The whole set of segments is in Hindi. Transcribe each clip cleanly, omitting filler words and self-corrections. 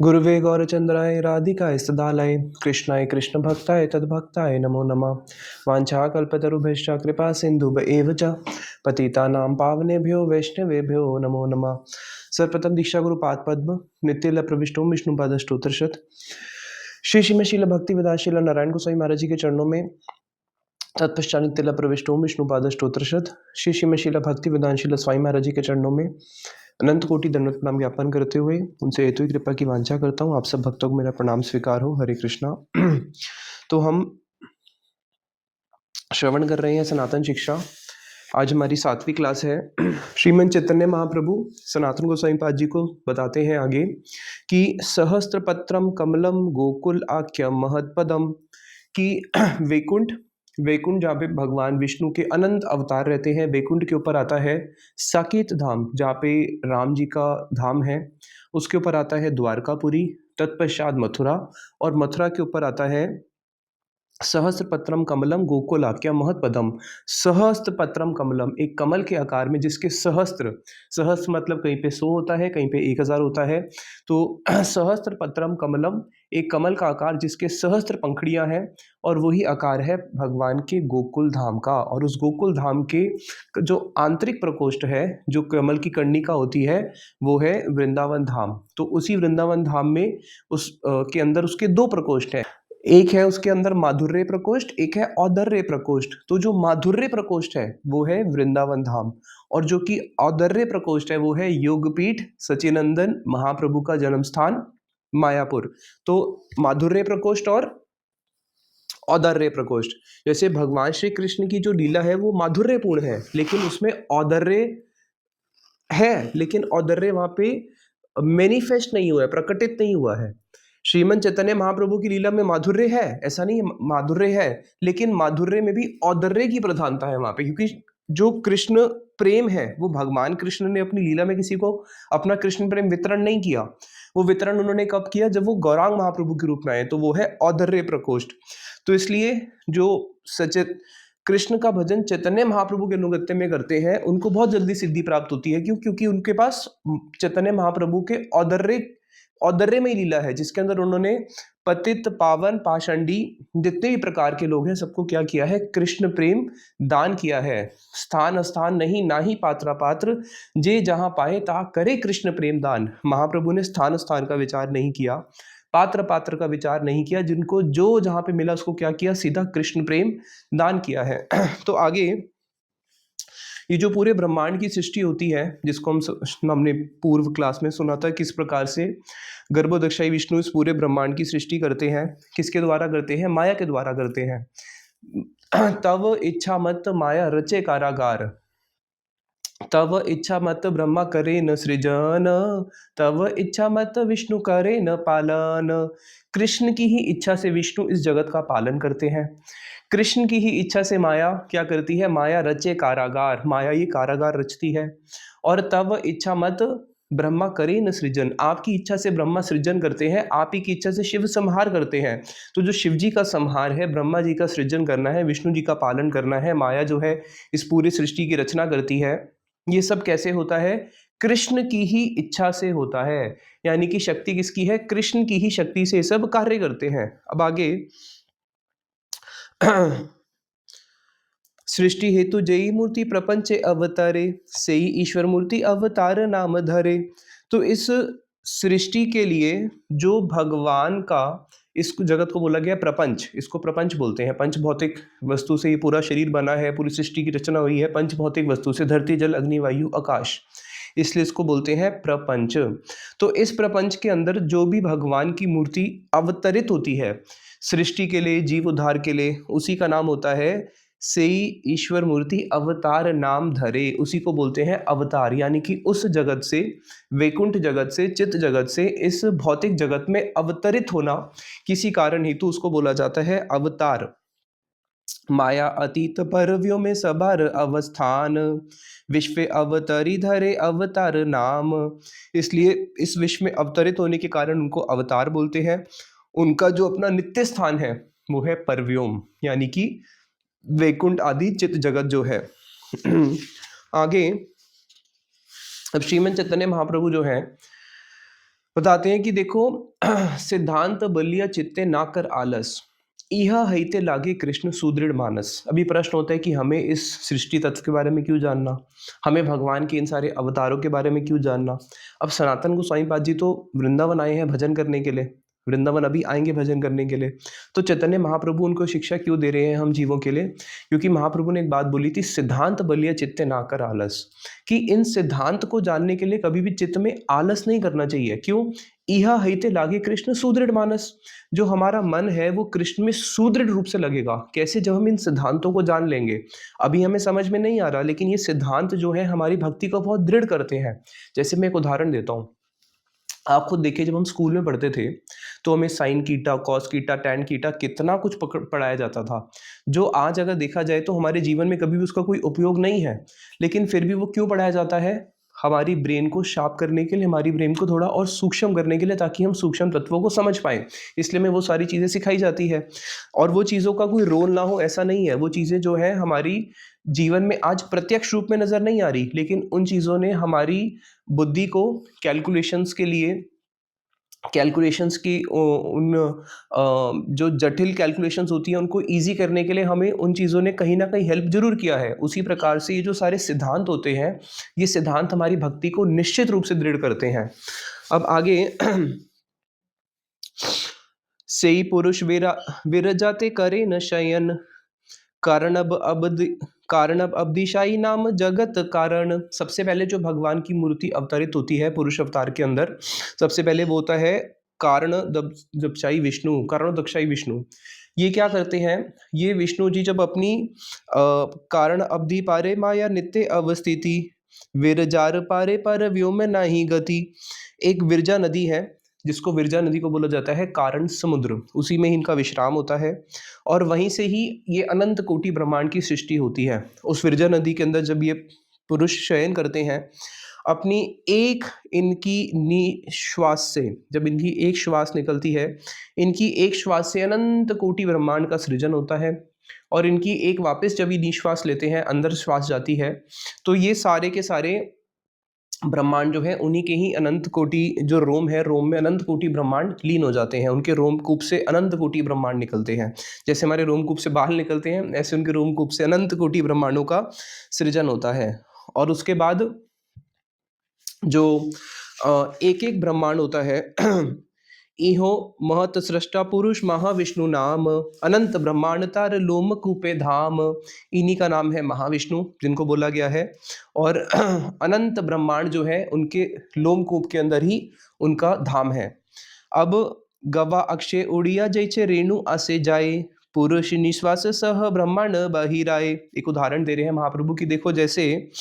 गुरुवे गौरचंद्राय राधिकाय सदालय कृष्णाय कृष्ण भक्ताय तद्भक्ताय नमो नमः। वाञ्छाकल्पतरुभ्यश्च कृपा सिंधुभ एव च पतितानां पावनेभ्यो वैष्णवेभ्यो नमो नमः। सर्वप्रथम दीक्षा गुरुपाद पद्म नित्य प्रविष्टो विष्णुपाद स्तोत्रशत श्री श्रीमशील भक्ति विदाशील नारायण गोसाई महाराज जी के चरणों में तत्पश्चात नित्य प्रविष्टो विष्णुपाद स्तोत्रशत श्री श्रीमशील भक्ति विदानशील स्वामी महाराज जी के चरणों में अनंत कोटि दंडवत प्रणाम ज्ञापन करते हुए उनसे हेतु कृपा की वांछा करता हूँ। आप सब भक्तों को मेरा प्रणाम स्वीकार हो। हरे कृष्णा। तो हम श्रवण कर रहे हैं सनातन शिक्षा। आज हमारी 7वीं क्लास है। श्रीमन चैतन्य महाप्रभु सनातन गोसाई पाद जी को बताते हैं आगे कि सहस्त्र पत्रम कमलम गोकुल आख्यम महत्पदम कि वैकुंठ वैकुंठ जहाँ पे भगवान विष्णु के अनंत अवतार रहते हैं, वैकुंठ के ऊपर आता है साकेत धाम जहाँ पे राम जी का धाम है, उसके ऊपर आता है द्वारकापुरी, तत्पश्चात मथुरा, और मथुरा के ऊपर आता है सहस्त्र पत्रम कमलम गोकुलाख्या महत्पदम। सहस्त्र पत्रम कमलम, एक कमल के आकार में जिसके सहस्त्र, सहस्त्र मतलब कहीं पे 100 होता है, कहीं पे 1000 होता है, तो सहस्त्र पत्रम कमलम, एक कमल का आकार जिसके सहस्त्र पंखड़ियां हैं, और वही आकार है भगवान के गोकुल धाम का। और उस गोकुल धाम के जो आंतरिक प्रकोष्ठ है, जो कमल की कर्णिका होती है, वो है वृंदावन धाम। तो उसी वृंदावन धाम में उस के अंदर उसके 2 प्रकोष्ठ हैं। एक है उसके अंदर माधुर्य प्रकोष्ठ, एक है औदर्य प्रकोष्ठ। तो जो माधुर्य प्रकोष्ठ है वो है वृंदावन धाम, और जो कि औदर्य प्रकोष्ठ है वो है योगपीठ सचिनंदन महाप्रभु का जन्म स्थान मायापुर। तो माधुर्य प्रकोष्ठ और औदर्य प्रकोष्ठ, जैसे भगवान श्री कृष्ण की जो लीला है वो माधुर्यपूर्ण है, लेकिन उसमें औदर्य है, लेकिन औदर्य वहां पे मैनिफेस्ट नहीं हुआ है, प्रकटित नहीं हुआ है। श्रीमन चैतन्य महाप्रभु की लीला में माधुर्य है, ऐसा नहीं है, माधुर्य है, लेकिन माधुर्य में भी औदर्य की प्रधानता है वहां पे, क्योंकि जो कृष्ण प्रेम है वो भगवान कृष्ण ने अपनी लीला में किसी को अपना कृष्ण प्रेम वितरण नहीं किया। वो वितरण उन्होंने कब किया? जब वो गौरांग महाप्रभु के रूप में आए, तो वो है औदर्य प्रकोष्ठ। तो इसलिए जो सचेत कृष्ण का भजन चैतन्य महाप्रभु के अनुगत्य में करते हैं उनको बहुत जल्दी सिद्धि प्राप्त होती है। क्यों? क्योंकि उनके पास चैतन्य महाप्रभु के औदर्य में लीला है, जिसके अंदर उन्होंने पतित पावन पाषंडी जितने भी प्रकार के लोग हैं सबको क्या किया है? कृष्ण प्रेम दान किया है। स्थान अस्थान नहीं नाही पात्रा पात्र, जे जहां पाए ता करे कृष्ण प्रेम दान। महाप्रभु ने स्थान स्थान का विचार नहीं किया, पात्र पात्र का विचार नहीं किया, जिनको जो जहां पे मिला उसको क्या किया? सीधा कृष्ण प्रेम दान किया है। तो आगे ये जो पूरे ब्रह्मांड की सृष्टि होती है, जिसको हमने पूर्व क्लास में सुना था किस प्रकार से गर्भोदक्षाई विष्णु इस पूरे ब्रह्मांड की सृष्टि करते हैं, किसके द्वारा करते हैं? माया के द्वारा करते हैं। तव इच्छा मत माया रचे कारागार, तव इच्छा मत ब्रह्मा करे न सृजन, तव इच्छा मत विष्णु करे न पालन। कृष्ण की ही इच्छा से विष्णु इस जगत का पालन करते हैं। कृष्ण की ही इच्छा से माया क्या करती है? माया रचे कारागार, माया ये कारागार रचती है। और तव इच्छा मत ब्रह्मा करे न सृजन, आपकी इच्छा से ब्रह्मा सृजन करते हैं, आप ही की इच्छा से शिव संहार करते हैं। तो जो शिव जी का संहार है, ब्रह्मा जी का सृजन करना है, विष्णु जी का पालन करना है, माया जो है इस पूरी सृष्टि की रचना करती है, ये सब कैसे होता है? कृष्ण की ही इच्छा से होता है। यानी कि शक्ति किसकी है? कृष्ण की ही शक्ति से सब कार्य करते हैं। अब आगे सृष्टि हेतु जेई मूर्ति प्रपंच अवतारे, सेई ईश्वर मूर्ति अवतार नाम धरे। तो इस सृष्टि के लिए जो भगवान का, इस जगत को बोला गया प्रपंच, इसको प्रपंच बोलते हैं। पंच भौतिक वस्तु से ये पूरा शरीर बना है, पूरी सृष्टि की रचना हुई है पंच भौतिक वस्तु से, धरती जल अग्नि वायु आकाश, इसलिए इसको बोलते हैं प्रपंच। तो इस प्रपंच के अंदर जो भी भगवान की मूर्ति अवतरित होती है सृष्टि के लिए, जीव उद्धार के लिए, उसी का नाम होता है सेई ईश्वर मूर्ति अवतार नाम धरे। उसी को बोलते हैं अवतार। यानी कि उस जगत से, वैकुंठ जगत से, चित्त जगत से इस भौतिक जगत में अवतरित होना किसी कारण हेतु उसको बोला जाता है अवतार। माया अतीत परव्यों में सबार अवस्थान, विश्व अवतरी धरे अवतार नाम। इसलिए इस विश्व में अवतरित होने के कारण उनको अवतार बोलते हैं। उनका जो अपना नित्य स्थान है वो है परव्योम, यानी कि वैकुंठ आदि चित्त जगत जो है। आगे अब श्रीमन चैतन्य महाप्रभु जो है बताते हैं कि देखो सिद्धांत बलिया चित्ते ना कर आलस, इह हईते लागे कृष्ण सुदृढ़ मानस। अभी प्रश्न होता है कि हमें इस सृष्टि तत्व के बारे में क्यों जानना, हमें भगवान के इन सारे अवतारों के बारे में क्यों जानना। अब सनातन गोस्वामी पाद जी तो वृंदावन आए हैं भजन करने के लिए, वृंदावन अभी आएंगे भजन करने के लिए, तो चैतन्य महाप्रभु उनको शिक्षा क्यों दे रहे हैं हम जीवों के लिए? क्योंकि महाप्रभु ने एक बात बोली थी, सिद्धांत बलिया चित्ते ना कर आलस, कि इन सिद्धांत को जानने के लिए कभी भी चित्त में आलस नहीं करना चाहिए। क्यों? इहा हईते लागे कृष्ण सुदृढ़ मानस, जो हमारा मन है वो कृष्ण में सुदृढ़ रूप से लगेगा। कैसे? जब हम इन सिद्धांतों को जान लेंगे। अभी हमें समझ में नहीं आ रहा, लेकिन ये सिद्धांत जो है हमारी भक्ति को बहुत दृढ़ करते हैं। जैसे मैं एक उदाहरण देता हूँ, आप खुद देखिए, जब हम स्कूल में पढ़ते थे तो हमें साइन कीटा, कॉस कीटा, टैन कीटा, कितना कुछ पढ़ाया जाता था, जो आज अगर देखा जाए तो हमारे जीवन में कभी भी उसका कोई उपयोग नहीं है। लेकिन फिर भी वो क्यों पढ़ाया जाता है? हमारी ब्रेन को शार्प करने के लिए, हमारी ब्रेन को थोड़ा और सूक्ष्म करने के लिए, ताकि हम सूक्ष्म तत्वों को समझ पाएं। इसलिए में वो सारी चीज़ें सिखाई जाती है। और वो चीज़ों का कोई रोल ना हो ऐसा नहीं है, वो चीज़ें जो है हमारी जीवन में आज प्रत्यक्ष रूप में नज़र नहीं आ रही, लेकिन उन चीज़ों ने हमारी बुद्धि को कैलकुलेशंस के लिए, कैलकुलेशंस की उन जो जटिल कैलकुलेशंस होती हैं उनको इजी करने के लिए हमें उन चीज़ों ने कहीं ना कहीं हेल्प जरूर किया है। उसी प्रकार से ये जो सारे सिद्धांत होते हैं, ये सिद्धांत हमारी भक्ति को निश्चित रूप से दृढ़ करते हैं। अब आगे सेई पुरुष विरजाते करे न शयन, कारणब अबद कारणब अब्दिशाई नाम जगत कारण। सबसे पहले जो भगवान की मूर्ति अवतरित होती है पुरुष अवतार के अंदर, सबसे पहले वो होता है कारण दक्षाई विष्णु, कारण दक्षाई विष्णु। ये क्या करते हैं? ये विष्णु जी जब अपनी कारण अवधि पारे माया नित्य अवस्थिति, विरजार पारे पर व्योम नाही गति। एक विरजा नदी है, जिसको विरजा नदी को बोला जाता है कारण समुद्र, उसी में इनका विश्राम होता है। और वहीं से ही ये अनंत कोटि ब्रह्मांड की सृष्टि होती है। उस विरजा नदी के अंदर जब ये पुरुष शयन करते हैं, अपनी एक इनकी निश्वास से, जब इनकी एक श्वास निकलती है, इनकी एक श्वास से अनंत कोटि ब्रह्मांड का सृजन होता है। और इनकी एक वापस जब ये निश्वास लेते हैं, अंदर श्वास जाती है, तो ये सारे के सारे ब्रह्मांड जो है उन्हीं के ही अनंत कोटि, जो रोम है, रोम में अनंत कोटि ब्रह्मांड लीन हो जाते हैं। उनके रोमकूप से अनंत कोटि ब्रह्मांड निकलते हैं। जैसे हमारे रोमकूप से बाल निकलते हैं, ऐसे उनके रोमकूप से अनंत कोटि ब्रह्मांडों का सृजन होता है। और उसके बाद जो एक एक ब्रह्मांड होता है इहो महत सृष्टा पुरुष महाविष्णु नाम, अनंत ब्रह्मांड तार लोम कूपे धाम। इन्हीं का नाम है महाविष्णु, जिनको बोला गया है। और अनंत ब्रह्मांड जो है उनके लोमकूप के अंदर ही उनका धाम है। अब गवा अक्षय उड़िया जैसे रेणु आसे जाए, पुरुष निश्वास सह ब्रह्मांड बहिराए। एक उदाहरण दे रहे हैं महाप्रभु की, देखो जैसे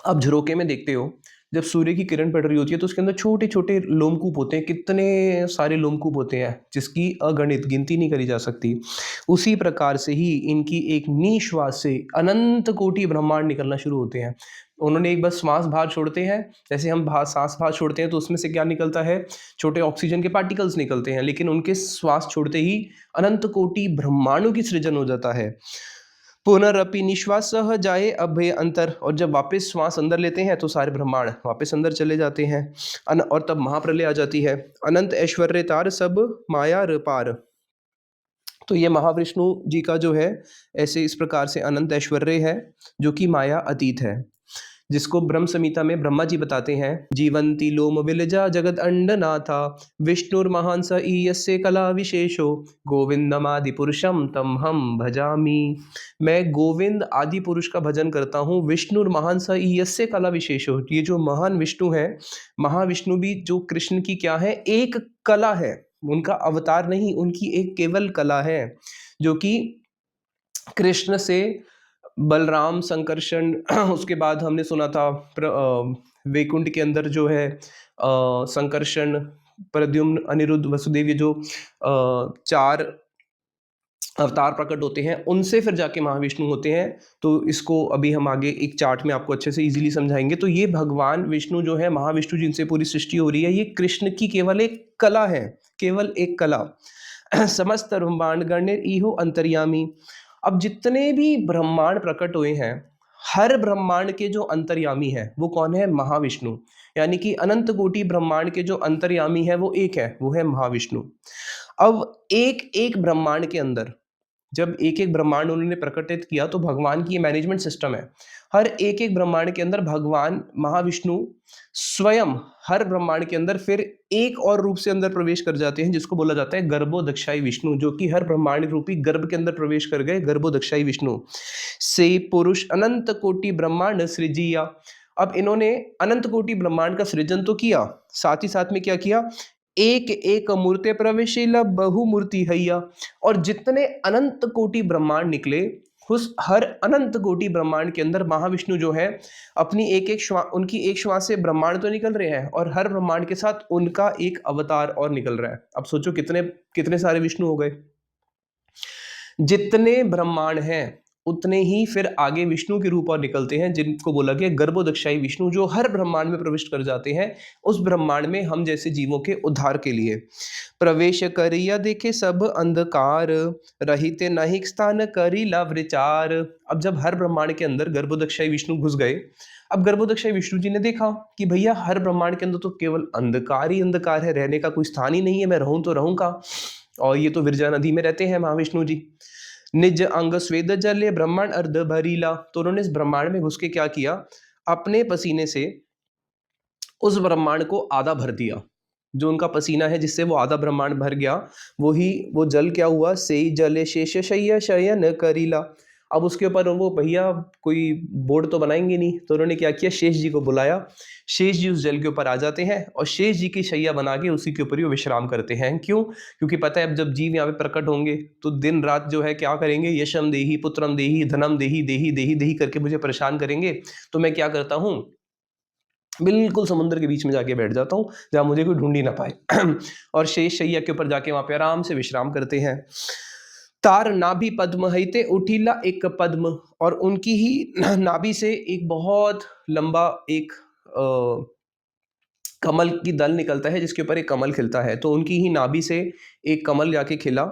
आप झरोके में देखते हो, जब सूर्य की किरण पड़ रही होती है तो उसके अंदर छोटे छोटे लोमकूप होते हैं, कितने सारे लोमकूप होते हैं जिसकी अगणित गिनती नहीं करी जा सकती। उसी प्रकार से ही इनकी एक निश्वास से अनंत कोटि ब्रह्मांड निकलना शुरू होते हैं। उन्होंने एक बार श्वास बाहर छोड़ते हैं, जैसे हम सांस बाहर छोड़ते हैं तो उसमें से क्या निकलता है? छोटे ऑक्सीजन के पार्टिकल्स निकलते हैं। लेकिन उनके श्वास छोड़ते ही अनंत कोटि ब्रह्मांडों की सृजन हो जाता है। पुनरअपि निश्वास सह जाए अभय अंतर, और जब वापस श्वास अंदर लेते हैं तो सारे ब्रह्मांड वापस अंदर चले जाते हैं। और तब महाप्रलय आ जाती है। अनंत ऐश्वर्य तार सब माया र पार। तो ये महाविष्णु जी का जो है, ऐसे इस प्रकार से अनंत ऐश्वर्य है जो कि माया अतीत है, जिसको ब्रह्म संहिता में ब्रह्मा जी बताते हैं। जीवंती लोम विलजा जगत अंडनाथा, विष्णुर्महान स ईयस्य कला विशेषो, गोविंदम आदि पुरुषम तम हम भजामी। मैं गोविंद आदि पुरुष का भजन करता हूँ। विष्णुर्महान स ईयस्य कला विशेषो, ये जो महान विष्णु है, महाविष्णु भी जो कृष्ण की क्या है? एक कला है। उनका अवतार नहीं, उनकी एक केवल कला है, जो कि कृष्ण से बलराम संकर्षण उसके बाद हमने सुना था वैकुंठ के अंदर जो है संकर्षण, प्रद्युम्न, अनिरुद्ध, वसुदेव, ये जो चार अवतार प्रकट होते हैं, उनसे फिर जाके महाविष्णु होते हैं। तो इसको अभी हम आगे एक चार्ट में आपको अच्छे से इजीली समझाएंगे। तो ये भगवान विष्णु जो है, महाविष्णु जिनसे पूरी सृष्टि हो रही है, ये कृष्ण की केवल एक कला है, केवल एक कला। समस्त ब्रह्मांड गण्य इहो अंतर्यामी। अब जितने भी ब्रह्मांड प्रकट हुए हैं, हर ब्रह्मांड के जो अंतर्यामी है वो कौन है? महाविष्णु। यानी कि अनंत कोटि ब्रह्मांड के जो अंतर्यामी है वो एक है, वो है महाविष्णु। अब एक एक ब्रह्मांड के अंदर जब एक एक ब्रह्मांड उन्होंने प्रकटित किया तो भगवान की ये मैनेजमेंट सिस्टम है। हर एक एक ब्रह्मांड के अंदर भगवान महाविष्णु स्वयं हर ब्रह्मांड के अंदर फिर एक और रूप से अंदर प्रवेश कर जाते हैं, जिसको बोला जाता है गर्भोदक्षाई विष्णु, जो कि हर ब्रह्मांड रूपी गर्भ के अंदर प्रवेश कर गए। गर्भोदक्षाई विष्णु से पुरुष अनंत कोटि ब्रह्मांड सृजिया। अब इन्होंने अनंत कोटि ब्रह्मांड का सृजन तो किया, साथ ही साथ में क्या किया, एक एक मूर्ते प्रवेशीला बहुमूर्ति हैया। और जितने अनंत कोटि ब्रह्मांड निकले, उस हर अनंत कोटि ब्रह्मांड के अंदर महाविष्णु जो है अपनी एक एक श्वास, उनकी एक श्वास से ब्रह्मांड तो निकल रहे हैं और हर ब्रह्मांड के साथ उनका एक अवतार और निकल रहा है। अब सोचो कितने कितने सारे विष्णु हो गए। जितने ब्रह्मांड हैं उतने ही फिर आगे विष्णु के रूप और निकलते हैं, जिनको बोला गया गर्भोदक्षाई विष्णु, जो हर ब्रह्मांड में प्रविष्ट कर जाते हैं उस ब्रह्मांड में हम जैसे जीवों के उद्धार के लिए। प्रवेश करिया देखे सब अंधकार, रहिते नहीं स्थान करीला विचार। अब जब हर ब्रह्मांड के अंदर गर्भोदक्षाई विष्णु घुस गए, अब गर्भोदक्षाई विष्णु जी ने देखा कि भैया हर ब्रह्मांड के अंदर तो केवल अंधकार ही अंधकार है, रहने का कोई स्थान ही नहीं है, मैं रहूं तो रहूं का। और ये तो विरजा नदी में रहते हैं महाविष्णु जी। निज अंग स्वेद जले ब्रह्मांड अर्ध भरीला। तो उन्होंने इस ब्रह्मांड में घुस के क्या किया, अपने पसीने से उस ब्रह्मांड को आधा भर दिया। जो उनका पसीना है जिससे वो आधा ब्रह्मांड भर गया, वो जल क्या हुआ, से जले शेष शय्या शयन करीला। अब उसके ऊपर वो भैया कोई बोर्ड तो बनाएंगे नहीं, तो उन्होंने क्या किया, शेष जी को बुलाया। शेष जी उस जल के ऊपर आ जाते हैं और शेष जी की शैया बना के उसी के ऊपर ही वो विश्राम करते हैं। क्यों? क्योंकि पता है अब जब जीव यहाँ पे प्रकट होंगे तो दिन रात जो है क्या करेंगे, यशम देही पुत्रम देही धनम देही देही देही देही करके मुझे परेशान करेंगे। तो मैं क्या करता हूँ, बिल्कुल समुद्र के बीच में जाके बैठ जाता हूँ जहाँ मुझे कोई ढूंढ ही ना पाए और शेष शैया के ऊपर जाके वहां पे आराम से विश्राम करते हैं। तार नाभि पद्म हईते उठीला एक पद्म। और उनकी ही नाभि से एक बहुत लंबा एक कमल की दल निकलता है, जिसके ऊपर एक कमल खिलता है। तो उनकी ही नाभि से एक कमल जाके खिला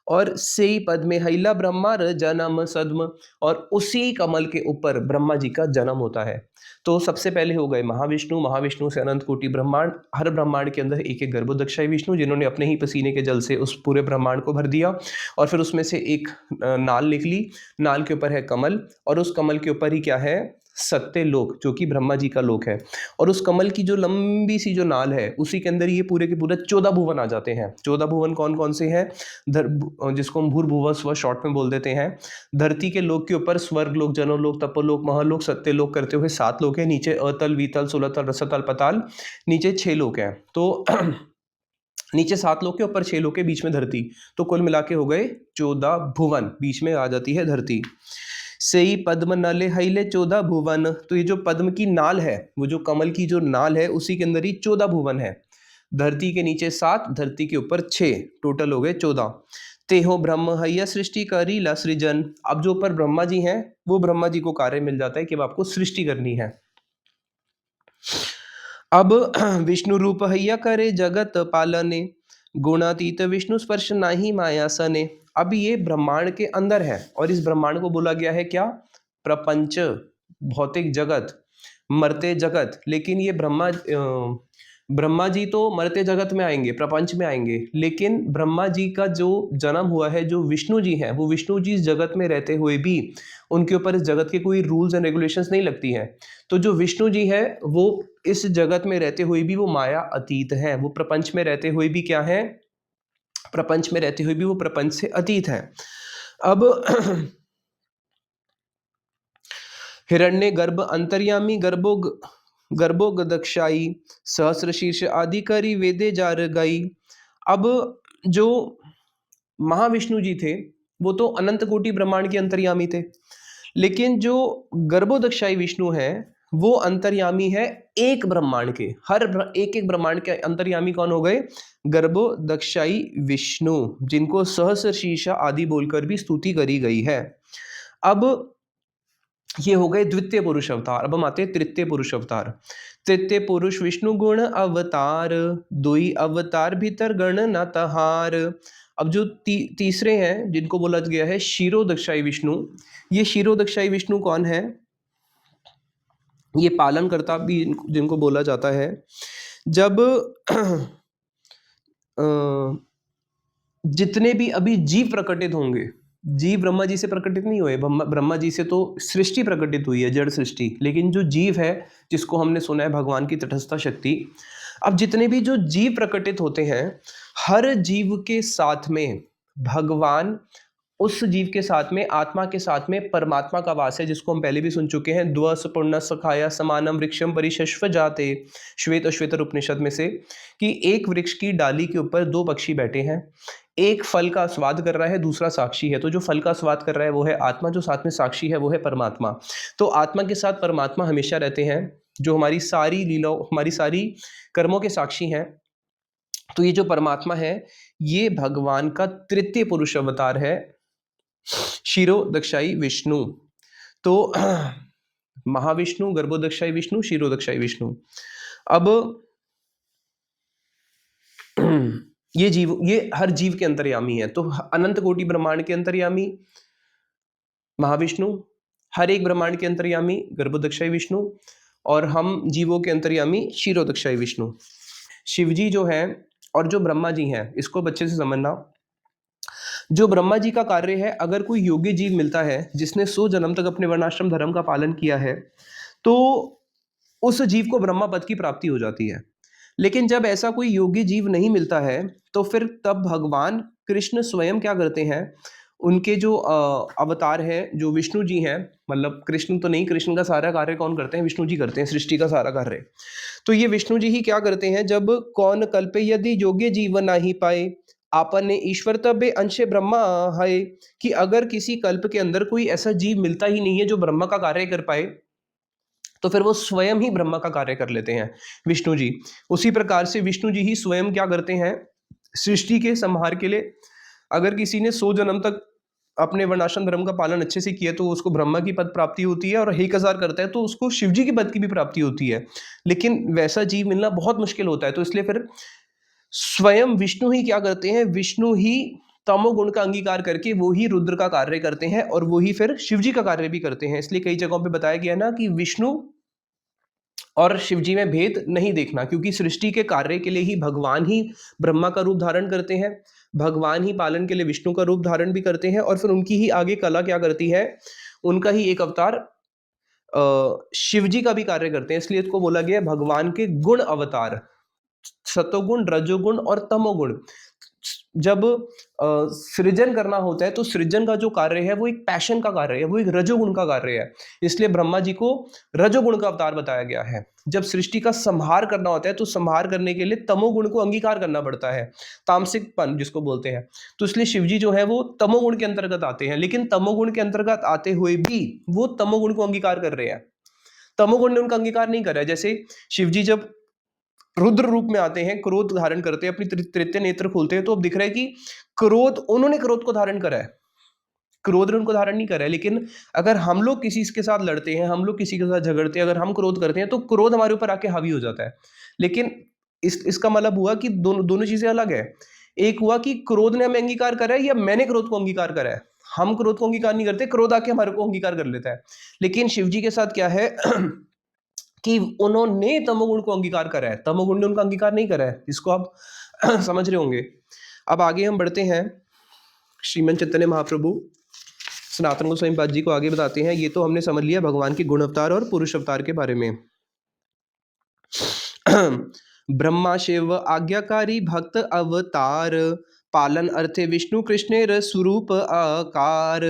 और से पद में हैला ब्रह्मा जन्म सद्म। और उसी कमल के ऊपर ब्रह्मा जी का जन्म होता है। तो सबसे पहले हो गए महाविष्णु, महाविष्णु से अनंत कोटि ब्रह्मांड, हर ब्रह्मांड के अंदर एक एक गर्भोदक्षाई विष्णु, जिन्होंने अपने ही पसीने के जल से उस पूरे ब्रह्मांड को भर दिया। और फिर उसमें से एक नाल निकली, नाल के ऊपर है कमल, और उस कमल के ऊपर ही क्या है, सत्य लोक, जो कि ब्रह्मा जी का लोक है। और उस कमल की जो लंबी सी जो नाल है उसी के अंदर ये पूरे के पूरे 14 भुवन आ जाते हैं। 14 भुवन कौन कौन से हैं, जिसको हम भूर्भुवः स्व शॉर्ट में बोल देते हैं। धरती के लोक के ऊपर स्वर्ग लोक, जनोलोक, तपोलोक, महालोक, सत्यलोक करते हुए 7 लोक है। नीचे अतल, वितल, सुलतल, रसतल, पताल, नीचे 6 लोक हैं। तो नीचे 7 लोक के ऊपर 6 लोक के बीच में धरती, तो कुल मिला के हो गए 14 भुवन, बीच में आ जाती है धरती। सेई पद्म नले हईले 14 भुवन। तो ये जो पद्म की नाल है, वो जो कमल की जो नाल है, उसी के अंदर ही 14 भुवन है। धरती के नीचे 7, धरती के ऊपर 6, टोटल हो गए 14। तेहो ब्रह्म हैया सृष्टि करीला सृजन। अब जो ऊपर ब्रह्मा जी हैं, वो ब्रह्मा जी को कार्य मिल जाता है कि अब आपको सृष्टि करनी है। अब विष्णु रूप हैया करे जगत पालने, गुणातीत विष्णु स्पर्श नाही माया सने। अब ये ब्रह्मांड के अंदर है और इस ब्रह्मांड को बोला गया है क्या, प्रपंच, भौतिक जगत, मरते जगत। लेकिन ये ब्रह्मा जी तो मरते जगत में आएंगे, प्रपंच में आएंगे, लेकिन ब्रह्मा जी का जो जन्म हुआ है, जो विष्णु जी हैं, वो विष्णु जी इस जगत में रहते हुए भी उनके ऊपर इस जगत के कोई रूल्स एंड रेगुलेशंस नहीं लगती हैं। तो जो विष्णु जी है वो इस जगत में रहते हुए भी वो माया अतीत है, वो प्रपंच में रहते हुए भी क्या है, प्रपंच में रहते हुए भी वो प्रपंच से अतीत है। अब हिरण्य गर्भ अंतर्यामी गर्भोगदक्षाई सहस्र शीर्ष आदि करी वेदे जार गई। अब जो महाविष्णु जी थे वो तो अनंत कोटि ब्रह्मांड के अंतर्यामी थे, लेकिन जो गर्भोदक्षाई विष्णु है वो अंतर्यामी है एक ब्रह्मांड के, एक एक ब्रह्मांड के अंतर्यामी कौन हो गए, गर्भोदक्षाई विष्णु, जिनको सहस्र शीर्ष आदि बोलकर भी स्तुति करी गई है। अब ये हो गए द्वितीय पुरुष अवतार। अब हम आते हैं तृतीय पुरुष अवतार। तृतीय पुरुष विष्णु गुण अवतार, दुई अवतार भीतर गण न तहार। अब जो तीसरे हैं जिनको बोला गया है क्षीरोदक्षाई विष्णु, ये क्षीरोदक्षाई विष्णु कौन है, ये पालनकर्ता भी जिनको बोला जाता है। जब जितने भी अभी जीव प्रकटित होंगे, जीव ब्रह्मा जी से प्रकटित नहीं हुए, ब्रह्मा जी से तो सृष्टि प्रकटित हुई है, जड़ सृष्टि, लेकिन जो जीव है जिसको हमने सुना है भगवान की तटस्थता शक्ति, अब जितने भी जो जीव प्रकटित होते हैं, हर जीव के साथ में भगवान, उस जीव के साथ में, आत्मा के साथ में परमात्मा का वास है, जिसको हम पहले भी सुन चुके हैं, द्व सपूर्ण सखाया समानम वृक्षम परिशश्व जाते, श्वेत श्वेतर उपनिषद में से, कि एक वृक्ष की डाली के ऊपर दो पक्षी बैठे हैं, एक फल का स्वाद कर रहा है, दूसरा साक्षी है। तो जो फल का स्वाद कर रहा है वो है आत्मा, जो साथ में साक्षी है वो है परमात्मा। तो आत्मा के साथ परमात्मा हमेशा रहते हैं, जो हमारी सारी लीलाओं, हमारी सारी कर्मों के साक्षी हैं। तो ये जो परमात्मा है, ये भगवान का तृतीय पुरुष अवतार है, क्षीरोदक्षाई विष्णु। तो महाविष्णु, गर्भोदक्षाई विष्णु, क्षीरोदक्षाई विष्णु। अब ये हर जीव के अंतर्यामी है। तो अनंत कोटि ब्रह्मांड के अंतर्यामी महाविष्णु, हर एक ब्रह्मांड के अंतर्यामी गर्भोदक्षाई विष्णु, और हम जीवों के अंतर्यामी क्षीरोदक्षाई विष्णु। शिवजी जो है और जो ब्रह्मा जी हैं, इसको बच्चे से समझना। जो ब्रह्मा जी का कार्य है, अगर कोई योगी जीव मिलता है जिसने 100 जन्म तक अपने वर्णाश्रम धर्म का पालन किया है, तो उस जीव को ब्रह्मा पद की प्राप्ति हो जाती है। लेकिन जब ऐसा कोई योगी जीव नहीं मिलता है, तो फिर तब भगवान कृष्ण स्वयं क्या करते हैं, उनके जो अवतार है, जो विष्णु जी हैं, मतलब कृष्ण तो नहीं, कृष्ण का सारा कार्य कौन करते हैं, विष्णु जी करते हैं, सृष्टि का सारा कार्य। तो ये विष्णु जी ही क्या करते हैं, जब कौन कल्पे यदि योग्य जीव नाही पाए, आपन ने ईश्वर तबे अंशे ब्रह्मा है, कि अगर किसी कल्प के अंदर कोई ऐसा जीव मिलता ही नहीं है जो ब्रह्मा का कार्य कर पाए, तो फिर वो स्वयं ही ब्रह्मा का कार्य कर लेते हैं विष्णु जी। उसी प्रकार से विष्णु जी ही स्वयं क्या करते हैं, सृष्टि के संहार के लिए, अगर किसी ने 100 जन्म तक अपने वर्णाश्रम धर्म का पालन अच्छे से किया तो उसको ब्रह्मा की पद प्राप्ति होती है, और 1000 करता है तो उसको शिवजी की पद की भी प्राप्ति होती है। लेकिन वैसा जीव मिलना बहुत मुश्किल होता है, तो इसलिए फिर स्वयं विष्णु ही क्या करते हैं, विष्णु ही तमोगुण का अंगीकार करके वो ही रुद्र का कार्य करते हैं, और वो ही फिर शिवजी का कार्य भी करते हैं। इसलिए कई जगहों पे बताया गया ना कि विष्णु और शिवजी में भेद नहीं देखना, क्योंकि सृष्टि के कार्य के लिए ही भगवान ही ब्रह्मा का रूप धारण करते हैं, भगवान ही पालन के लिए विष्णु का रूप धारण भी करते हैं, और फिर उनकी ही आगे कला क्या करती है, उनका ही एक अवतार शिवजी का भी कार्य करते हैं। इसलिए इसको बोला गया है भगवान के गुण अवतार, सतोगुण, रजोगुण और तमोगुण। जब सृजन करना होता है तो सृजन का जो कार्य है वो एक पैशन का कार्य है, वो एक रजोगुण का कार्य है, इसलिए ब्रह्मा जी को रजोगुण का अवतार बताया गया है। जब सृष्टि का संहार करना होता है तो संहार करने के लिए तमोगुण को अंगीकार करना पड़ता है, तामसिकपन जिसको बोलते हैं। तो इसलिए शिवजी जो है वो तमोगुण के अंतर्गत आते हैं, लेकिन तमोगुण के अंतर्गत आते हुए भी वो तमोगुण को अंगीकार कर रहे हैं, तमोगुण ने उनका अंगीकार नहीं करा है। जैसे शिवजी जब रुद्र रूप में आते हैं, क्रोध धारण करते हैं, अपनी तृतीय नेत्र खोलते हैं, तो अब दिख रहा है कि क्रोध, उन्होंने क्रोध को धारण करा है, क्रोध ने उनको धारण नहीं करा है। लेकिन अगर हम लोग किसी के साथ लड़ते हैं, हम लोग किसी के साथ झगड़ते हैं, अगर हम क्रोध करते हैं तो क्रोध हमारे ऊपर आके हावी हो जाता है। लेकिन इसका मतलब हुआ कि दोनों चीजें अलग है। एक हुआ कि क्रोध ने हमें अंगीकार करा है, या मैंने क्रोध को अंगीकार करा है। हम क्रोध को अंगीकार नहीं करते, क्रोध आके हमारे को अंगीकार कर लेता है। लेकिन शिवजी के साथ क्या है कि उन्होंने तमोगुण को अंगीकार करा है, तमोगुण ने उनका अंगीकार नहीं करा है, इसको आप समझ रहे होंगे। अब आगे हम बढ़ते हैं, श्रीमन चैतन्य महाप्रभु सनातन गोस्वामी पाद जी को आगे बताते हैं। ये तो हमने समझ लिया भगवान के गुण अवतार और पुरुष अवतार के बारे में। ब्रह्मा शिव आज्ञाकारी भक्त अवतार, पालन अर्थे विष्णु कृष्णेर स्वरूप आकार।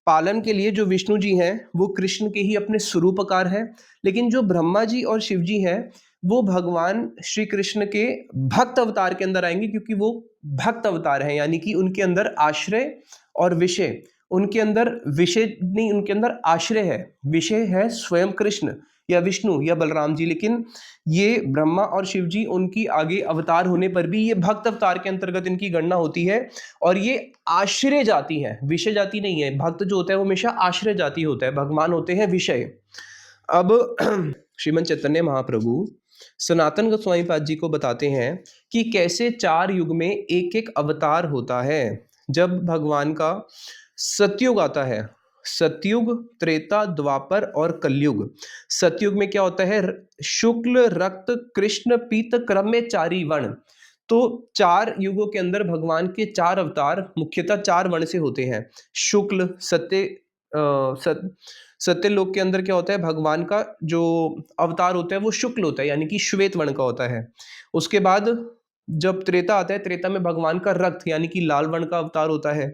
पालन के लिए जो विष्णु जी हैं वो कृष्ण के ही अपने स्वरूपकार हैं, लेकिन जो ब्रह्मा जी और शिव जी हैं वो भगवान श्री कृष्ण के भक्त अवतार के अंदर आएंगे, क्योंकि वो भक्त अवतार हैं, यानी कि उनके अंदर आश्रय और विषय, उनके अंदर विषय नहीं, उनके अंदर आश्रय है, विषय है स्वयं कृष्ण या विष्णु या बलराम जी। लेकिन ये ब्रह्मा और शिव जी, उनकी आगे अवतार होने पर भी ये भक्त अवतार के अंतर्गत इनकी गणना होती है, और ये आश्रय जाति है, विषय जाति नहीं है। भक्त जो होता है वो हमेशा आश्रय जाति होता है, भगवान होते हैं विषय। अब श्रीमन चैतन्य महाप्रभु सनातन गोस्वामी पाद जी को बताते हैं कि कैसे 4 युग में एक एक अवतार होता है। जब भगवान का सतयुग आता है, सतयुग, त्रेता, द्वापर और कलयुग। सतयुग में क्या होता है, शुक्ल, रक्त, कृष्ण, पीत क्रम में चारी वर्ण। तो 4 युगों के अंदर भगवान के 4 अवतार मुख्यतः 4 वर्ण से होते हैं। शुक्ल, सत्य लोक के अंदर क्या होता है, भगवान का जो अवतार होता है वो शुक्ल होता है, यानी कि श्वेत वर्ण का होता है। उसके बाद जब त्रेता आता है, त्रेता में भगवान का रक्त यानी कि लाल वर्ण का अवतार होता है।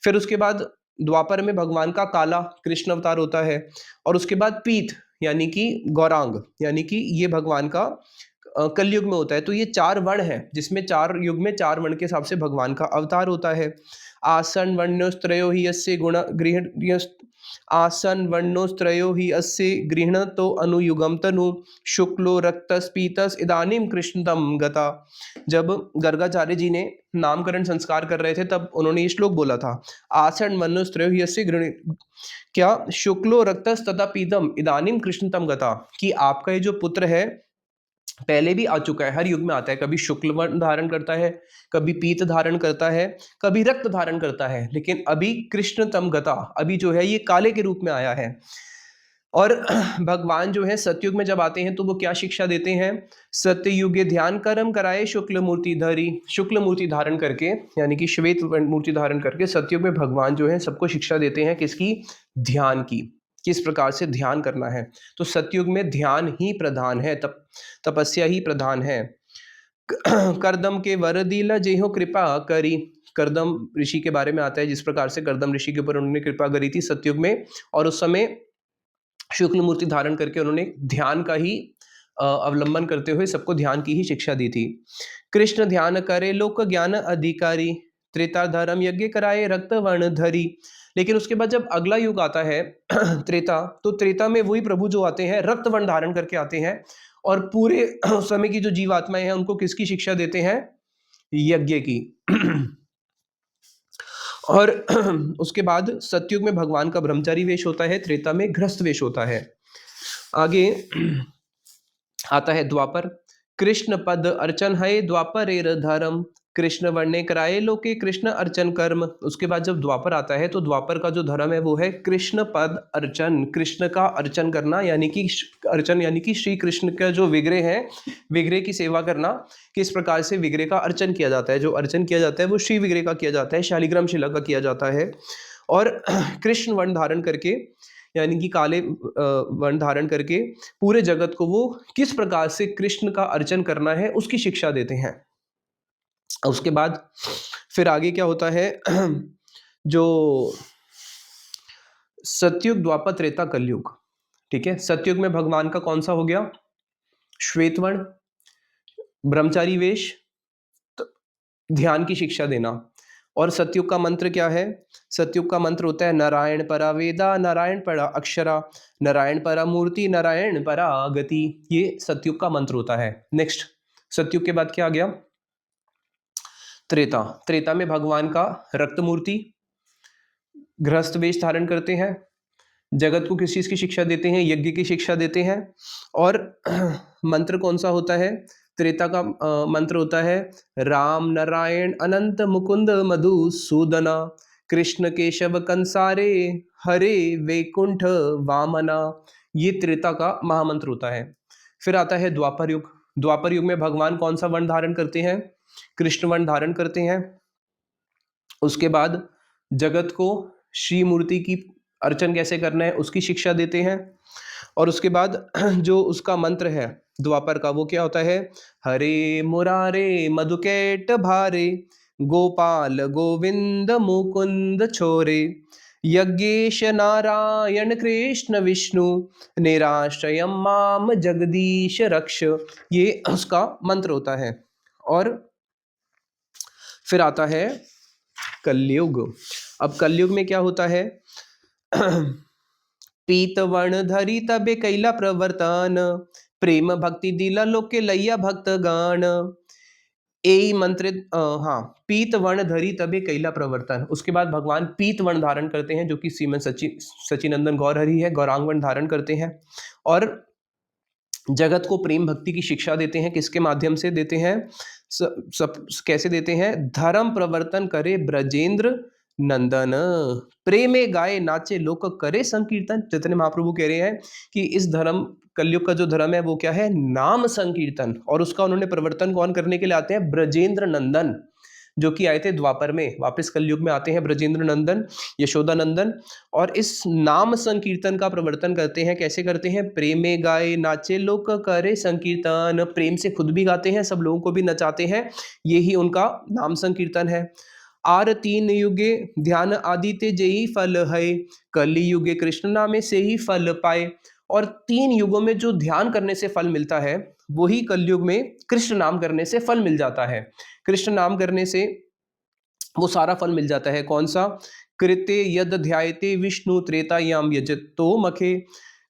फिर उसके बाद द्वापर में भगवान का काला कृष्ण अवतार होता है। और उसके बाद पीत यानी कि गौरांग, यानी कि ये भगवान का कलयुग में होता है। तो ये 4 वर्ण है, जिसमें 4 युग में 4 वर्ण के हिसाब से भगवान का अवतार होता है। आसन वर्णोस्त्रयो ही अस्य गुण गृह, आसन वर्णोस्त्रयो ही अस्य गृह्णतो अनुयुगम तनु, शुक्लो रक्तस पीतस इदानीम कृष्णतम गता। जब गर्गाचार्य जी ने नामकरण संस्कार कर रहे थे तब उन्होंने ये श्लोक बोला था, आसन वर्णोस्त्रयो ही अस्य गृह्ण, क्या शुक्लो रक्तस तथा पीतम इदानीम कृष्णतम गता, कि आपका ये जो पुत्र है पहले भी आ चुका है, हर युग में आता है, कभी शुक्ल वर्ण धारण करता है, कभी पीत धारण करता है, कभी रक्त धारण करता है, लेकिन अभी कृष्णतम गता, अभी जो है ये काले के रूप में आया है। और भगवान जो है सतयुग में जब आते हैं तो वो क्या शिक्षा देते हैं, सत्ययुगे ध्यान कर्म कराए शुक्ल मूर्ति धरी, शुक्ल मूर्ति धारण करके यानी कि श्वेत मूर्ति धारण करके सतयुग में भगवान जो है सबको शिक्षा देते हैं, किसकी, ध्यान की, किस प्रकार से ध्यान करना है। तो सतयुग में ध्यान ही प्रधान है, तपस्या ही प्रधान है। करदम के वरदीला जेहो कृपा करी, करदम ऋषि के बारे में आता है जिस प्रकार से करदम ऋषि के ऊपर उन्होंने कृपा करी थी सतयुग में, और उस समय शुक्ल मूर्ति धारण करके उन्होंने ध्यान का ही अवलंबन करते हुए सबको ध्यान की ही शिक्षा दी थी। कृष्ण ध्यान करे लोक ज्ञान अधिकारी, त्रेता धर्म यज्ञ कराए रक्त वर्ण धरी। लेकिन उसके बाद जब अगला युग आता है त्रेता, तो त्रेता में वही प्रभु जो आते हैं रक्त वर्ण धारण करके आते हैं, और पूरे समय की जो जीवात्माएं हैं उनको किसकी शिक्षा देते हैं, यज्ञ की। और उसके बाद सतयुग में भगवान का ब्रह्मचारी वेश होता है, त्रेता में गृहस्थ वेश होता है। आगे आता है द्वापर, कृष्ण पद अर्चन है द्वापरेर धर्म, कृष्ण वर्णे कराए लोके कृष्ण अर्चन कर्म। उसके बाद जब द्वापर आता है तो द्वापर का जो धर्म है वो है कृष्ण पद अर्चन, कृष्ण का अर्चन करना, यानी कि अर्चन यानी कि श्री कृष्ण का जो विग्रह है, विग्रह की सेवा करना। किस प्रकार से विग्रह का अर्चन किया जाता है, जो अर्चन किया जाता है वो श्री विग्रह का किया जाता है, शालिग्राम शिला का किया जाता है। और कृष्ण वर्ण धारण करके यानी कि काले वर्ण धारण करके पूरे जगत को वो किस प्रकार से कृष्ण का अर्चन करना है उसकी शिक्षा देते हैं। उसके बाद फिर आगे क्या होता है, जो सतयुग, द्वापर, त्रेता, कलयुग, ठीक है। सतयुग में भगवान का कौन सा हो गया, श्वेत वर्ण, ब्रह्मचारी वेश, ध्यान की शिक्षा देना। और सतयुग का मंत्र क्या है, सतयुग का मंत्र होता है नारायण परा वेदा, नारायण परा अक्षरा, नारायण परा मूर्ति, नारायण परा गति। ये सतयुग का मंत्र होता है। नेक्स्ट, सतयुग के बाद क्या आ गया, त्रेता। त्रेता में भगवान का रक्त मूर्ति, गृहस्थ वेश धारण करते हैं, जगत को किस चीज की शिक्षा देते हैं, यज्ञ की शिक्षा देते हैं। और मंत्र कौन सा होता है, त्रेता का मंत्र होता है राम नारायण अनंत मुकुंद मधुसूदना, कृष्ण केशव कंसारे हरे वैकुंठ वामना। ये त्रेता का महामंत्र होता है। फिर आता है द्वापर युग। द्वापर युग में भगवान कौन सा वर्ण धारण करते हैं, कृष्ण वर्ण धारण करते हैं। उसके बाद जगत को श्री मूर्ति की अर्चन कैसे करना है उसकी शिक्षा देते हैं। और उसके बाद जो उसका मंत्र है द्वापर का वो क्या होता है, हरे मुरारे मधुकैट भारे, गोपाल गोविंद मुकुंद छोरे, यज्ञेश नारायण कृष्ण विष्णु, निराश्रयम माम जगदीश रक्ष। ये उसका मंत्र होता है। और फिर आता है कलयुग। अब कलयुग में क्या होता है, पीत वर्ण धरी तबे कैला प्रवर्तन, प्रेम भक्ति दिला लोके लैया भक्त गान। यही मंत्र हाँ, पीत वर्ण धरी तबे कैला प्रवर्तन। उसके बाद भगवान पीत वर्ण धारण करते हैं जो कि श्रीमन सचिनंदन गौरहरि है, गौरांग वर्ण धारण करते हैं। और जगत को प्रेम भक्ति की शिक्षा देते हैं, किसके माध्यम से देते हैं, कैसे देते हैं, धर्म प्रवर्तन करे ब्रजेंद्र नंदन। प्रेमे गाए नाचे लोक करे संकीर्तन। चैतन्य महाप्रभु कह रहे हैं कि इस धर्म, कलयुग का जो धर्म है वो क्या है, नाम संकीर्तन। और उसका उन्होंने प्रवर्तन कौन करने के लिए आते हैं, ब्रजेंद्र नंदन, जो कि आए थे द्वापर में, वापस कलयुग में आते हैं ब्रजेंद्र नंदन, यशोदा नंदन। और इस नाम संकीर्तन का प्रवर्तन करते हैं। कैसे करते हैं, प्रेमे गाए नाचे लोक करे संकीर्तन, प्रेम से खुद भी गाते हैं, सब लोगों को भी नचाते हैं, यही उनका नाम संकीर्तन है। आर तीन युगे ध्यान आदित्य जेहि फल है, कलि युगे कृष्ण नामे से ही फल पाए। और 3 युगों में जो ध्यान करने से फल मिलता है, वही कलयुग में कृष्ण नाम करने से फल मिल जाता है। कृष्ण नाम करने से वो सारा फल मिल जाता है। कौन सा, कृत्य यद ध्यायते विष्णु त्रेतायाम यजतो मखे।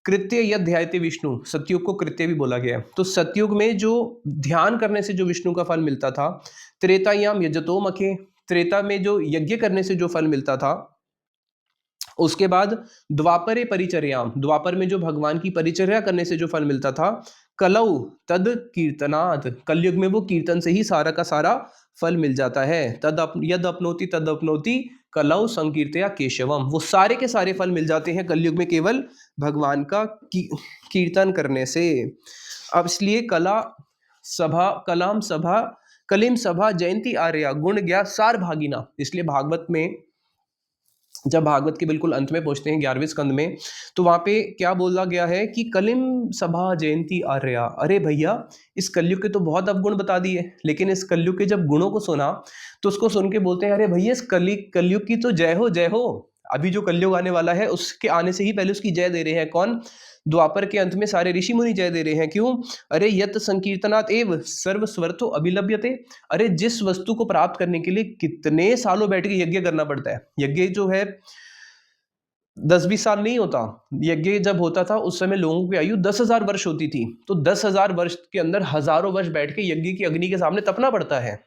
कृत्य यद ध्यायते विष्णु, सतयुग को कृत्य भी बोला गया है। तो सतयुग में जो ध्यान करने से जो विष्णु का फल मिलता था, त्रेतायाम यजतो मखे, त्रेता में जो यज्ञ करने से जो फल मिलता था, उसके बाद द्वापरे परिचर्याम, द्वापर में जो भगवान की परिचर्या करने से जो फल मिलता था, कलौ तद कीर्तनात्, कलयुग में वो कीर्तन से ही सारा का सारा फल मिल जाता है। यद अपनोति तद अपनोति कलौ संकीर्तया केशवम, वो सारे के सारे फल मिल जाते हैं कलयुग में केवल भगवान का कीर्तन करने से। अब इसलिए कला सभा कलाम सभा कलिम सभा जयंती आर्या गुण ज्ञा सार भागिना, इसलिए भागवत में जब भागवत के बिल्कुल अंत में पहुंचते हैं 11वें स्कंद में, तो वहां पे क्या बोला गया है कि कलिम सभा जयंती आर्या। अरे भैया, इस कलयुग के तो बहुत अवगुण बता दिए, लेकिन इस कलयुग के जब गुणों को सुना तो उसको सुन के बोलते हैं, अरे भैया इस कलयुग की तो जय हो जय हो। अभी जो कलयुग आने वाला है उसके आने से ही पहले उसकी जय दे रहे हैं। कौन, द्वापर के अंत में सारे ऋषि मुनि जय दे रहे हैं। क्यों, अरे यत संकीर्तनात् एव सर्व स्वर्थो अभिलभ्यते। अरे जिस वस्तु को प्राप्त करने के लिए कितने सालों बैठ के यज्ञ करना पड़ता है, यज्ञ जो है 10-20 साल नहीं होता, यज्ञ जब होता था उस समय लोगों की आयु 10,000 वर्ष होती थी। तो 10,000 वर्ष के अंदर हजारों वर्ष बैठ के यज्ञ की अग्नि के सामने तपना पड़ता है।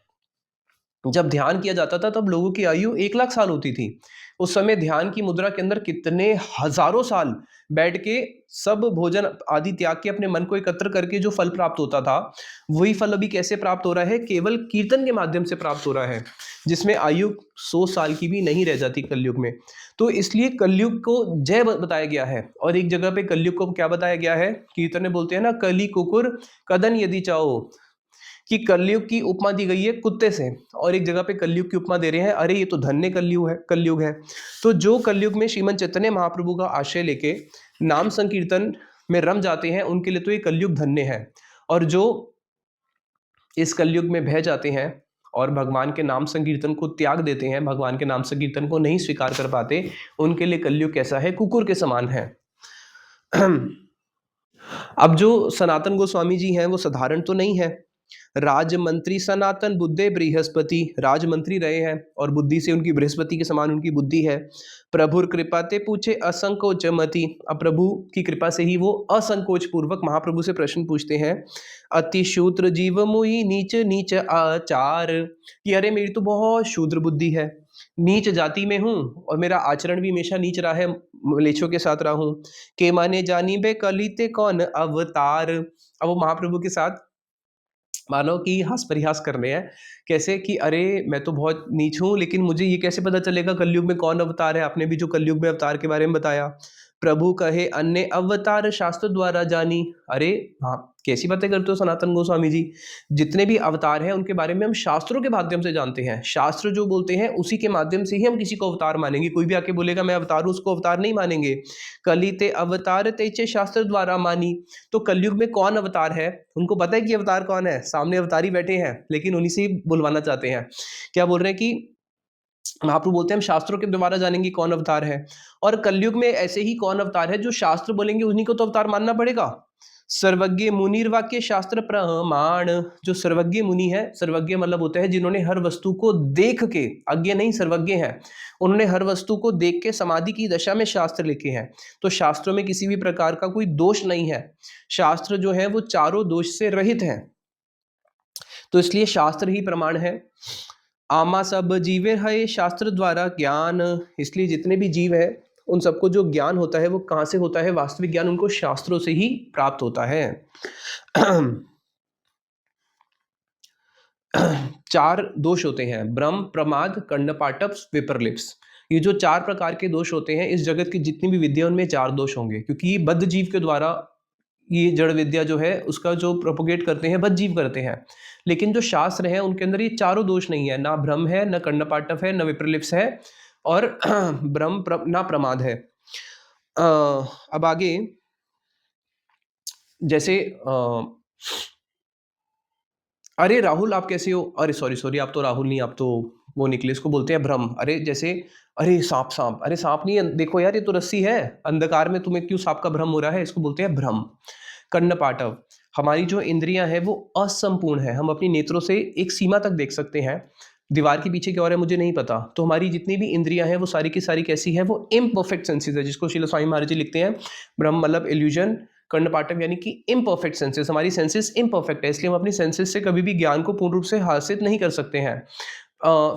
जब ध्यान किया जाता था तब लोगों की आयु 1,00,000 साल होती थी। उस समय ध्यान की मुद्रा के अंदर कितने हजारों साल बैठ के सब भोजन आदि त्याग के अपने मन को एकत्र करके जो फल प्राप्त होता था, वही फल अभी कैसे प्राप्त हो रहा है, केवल कीर्तन के माध्यम से प्राप्त हो रहा है, जिसमें आयु 100 साल की भी नहीं रह जाती कलयुग में। तो इसलिए कलयुग को जय बताया गया है। और एक जगह पे कलयुग को क्या बताया गया है, कीर्तन में बोलते हैं ना, कली कुकुर कदन यदि चाहो, कि कलयुग की उपमा दी गई है कुत्ते से। और एक जगह पे कलयुग की उपमा दे रहे हैं, अरे ये तो धन्य कलयुग है। तो जो कलयुग में श्रीमद चैतन्य महाप्रभु का आश्रय लेके नाम संकीर्तन में रम जाते हैं, उनके लिए तो ये कलयुग धन्य है। और जो इस कलयुग में बह जाते हैं और भगवान के नाम संकीर्तन को त्याग देते हैं, भगवान के नाम संकीर्तन को नहीं स्वीकार कर पाते, उनके लिए कलयुग कैसा है, कुकुर के समान है। अब जो सनातन गोस्वामी जी हैं वो साधारण तो नहीं है। राजमंत्री सनातन बुद्धे बृहस्पति, राजमंत्री रहे हैं और बुद्धि से उनकी बृहस्पति के समान उनकी बुद्धि है। प्रभुर कृपा ते पूछे असंकोच मति, अब प्रभु की कृपा से ही वो असंकोच पूर्वक महाप्रभु से प्रश्न पूछते हैं। अति शूद्र जीव मुई नीच नीच आचार, कि अरे मेरी तो बहुत शूद्र बुद्धि है, नीच जाति में हूँ और मेरा आचरण भी हमेशा नीच रहा है, मलेच्छों के साथ रहा हूँ। के माने जानी बे कलिते कौन अवतार। अब वो महाप्रभु के साथ मानो कि हास परिहास कर रहे हैं। कैसे कि अरे मैं तो बहुत नीच हूँ, लेकिन मुझे ये कैसे पता चलेगा कलयुग में कौन अवतार है। आपने भी जो कलयुग में अवतार के बारे में बताया, प्रभु कहे अन्य अवतार शास्त्र द्वारा जानी। अरे हाँ, कैसी बातें करते हो सनातन गोस्वामी जी, जितने भी अवतार हैं उनके बारे में हम शास्त्रों के माध्यम से जानते हैं। शास्त्र जो बोलते हैं उसी के माध्यम से ही हम किसी को अवतार मानेंगे। कोई भी आके बोलेगा मैं अवतार हूँ, उसको अवतार नहीं मानेंगे। कलिते अवतार तेचे शास्त्र द्वारा मानी। तो कलयुग में कौन अवतार है, उनको पता है कि अवतार कौन है, सामने अवतारी बैठे हैं, लेकिन उन्हीं से ही बुलवाना चाहते हैं। क्या बोल रहे हैं कि महाप्रभु बोलते हैं हम शास्त्रों के द्वारा जानेंगे कौन अवतार है। और कलयुग में ऐसे ही कौन अवतार है, जो शास्त्र बोलेंगे उन्हीं को तो अवतार मानना पड़ेगा। सर्वज्ञ मुनिर्वाक्य शास्त्र प्रमाण, जो सर्वज्ञ मुनि है, सर्वज्ञ मतलब होता है जिन्होंने हर वस्तु को देख के, अज्ञ नहीं सर्वज्ञ है, उन्होंने हर वस्तु को देख के समाधि की दशा में शास्त्र लिखे हैं। तो शास्त्रों में किसी भी प्रकार का कोई दोष नहीं है, शास्त्र जो है वो चारों दोष से रहित है। तो इसलिए शास्त्र ही प्रमाण है। आमा सब जीवे है शास्त्र द्वारा ज्ञान, इसलिए जितने भी जीव है उन सबको जो ज्ञान होता है वो कहाँ से होता है, वास्तविक ज्ञान उनको शास्त्रों से ही प्राप्त होता है। 4 दोष होते हैं, भ्रम प्रमाद कर्णपाटप विप्रलिप्स। ये जो 4 प्रकार के दोष होते हैं, इस जगत की जितनी भी विद्या उनमें 4 दोष होंगे, क्योंकि बद्ध जीव के द्वारा ये जड़ विद्या जो है उसका जो प्रोपोगेट करते हैं बद्ध जीव करते हैं। लेकिन जो शास्त्र है उनके अंदर ये चारों दोष नहीं है, ना भ्रम है, ना कर्णपाटव है, ना विप्रलिप्स है और ना प्रमाद है। अब आगे जैसे अरे राहुल आप कैसे हो, अरे सॉरी सॉरी आप तो राहुल नहीं, आप तो वो निकले, इसको बोलते हैं भ्रम। अरे जैसे अरे सांप सांप, अरे सांप नहीं है, देखो यार ये तो रस्सी है, अंधकार में तुम्हें क्यों सांप का भ्रम हो रहा है, इसको बोलते हैं भ्रम। कर्णपाटव, हमारी जो इंद्रियां हैं वो असंपूर्ण है, हम अपनी नेत्रों से एक सीमा तक देख सकते हैं, दीवार के पीछे क्या हो रहा है मुझे नहीं पता। तो हमारी जितनी भी इंद्रियां हैं वो सारी की सारी कैसी है, वो इम्परफेक्ट सेंसेस है, जिसको श्रील स्वामी महाराज जी लिखते हैं ब्रह्म मतलब इल्यूजन, कर्णपाटव यानी कि इम्परफेक्ट सेंसेस, हमारी सेंसेस इम्परफेक्ट है, इसलिए हम अपनी सेंसेस से कभी भी ज्ञान को पूर्ण रूप से हासिल नहीं कर सकते हैं।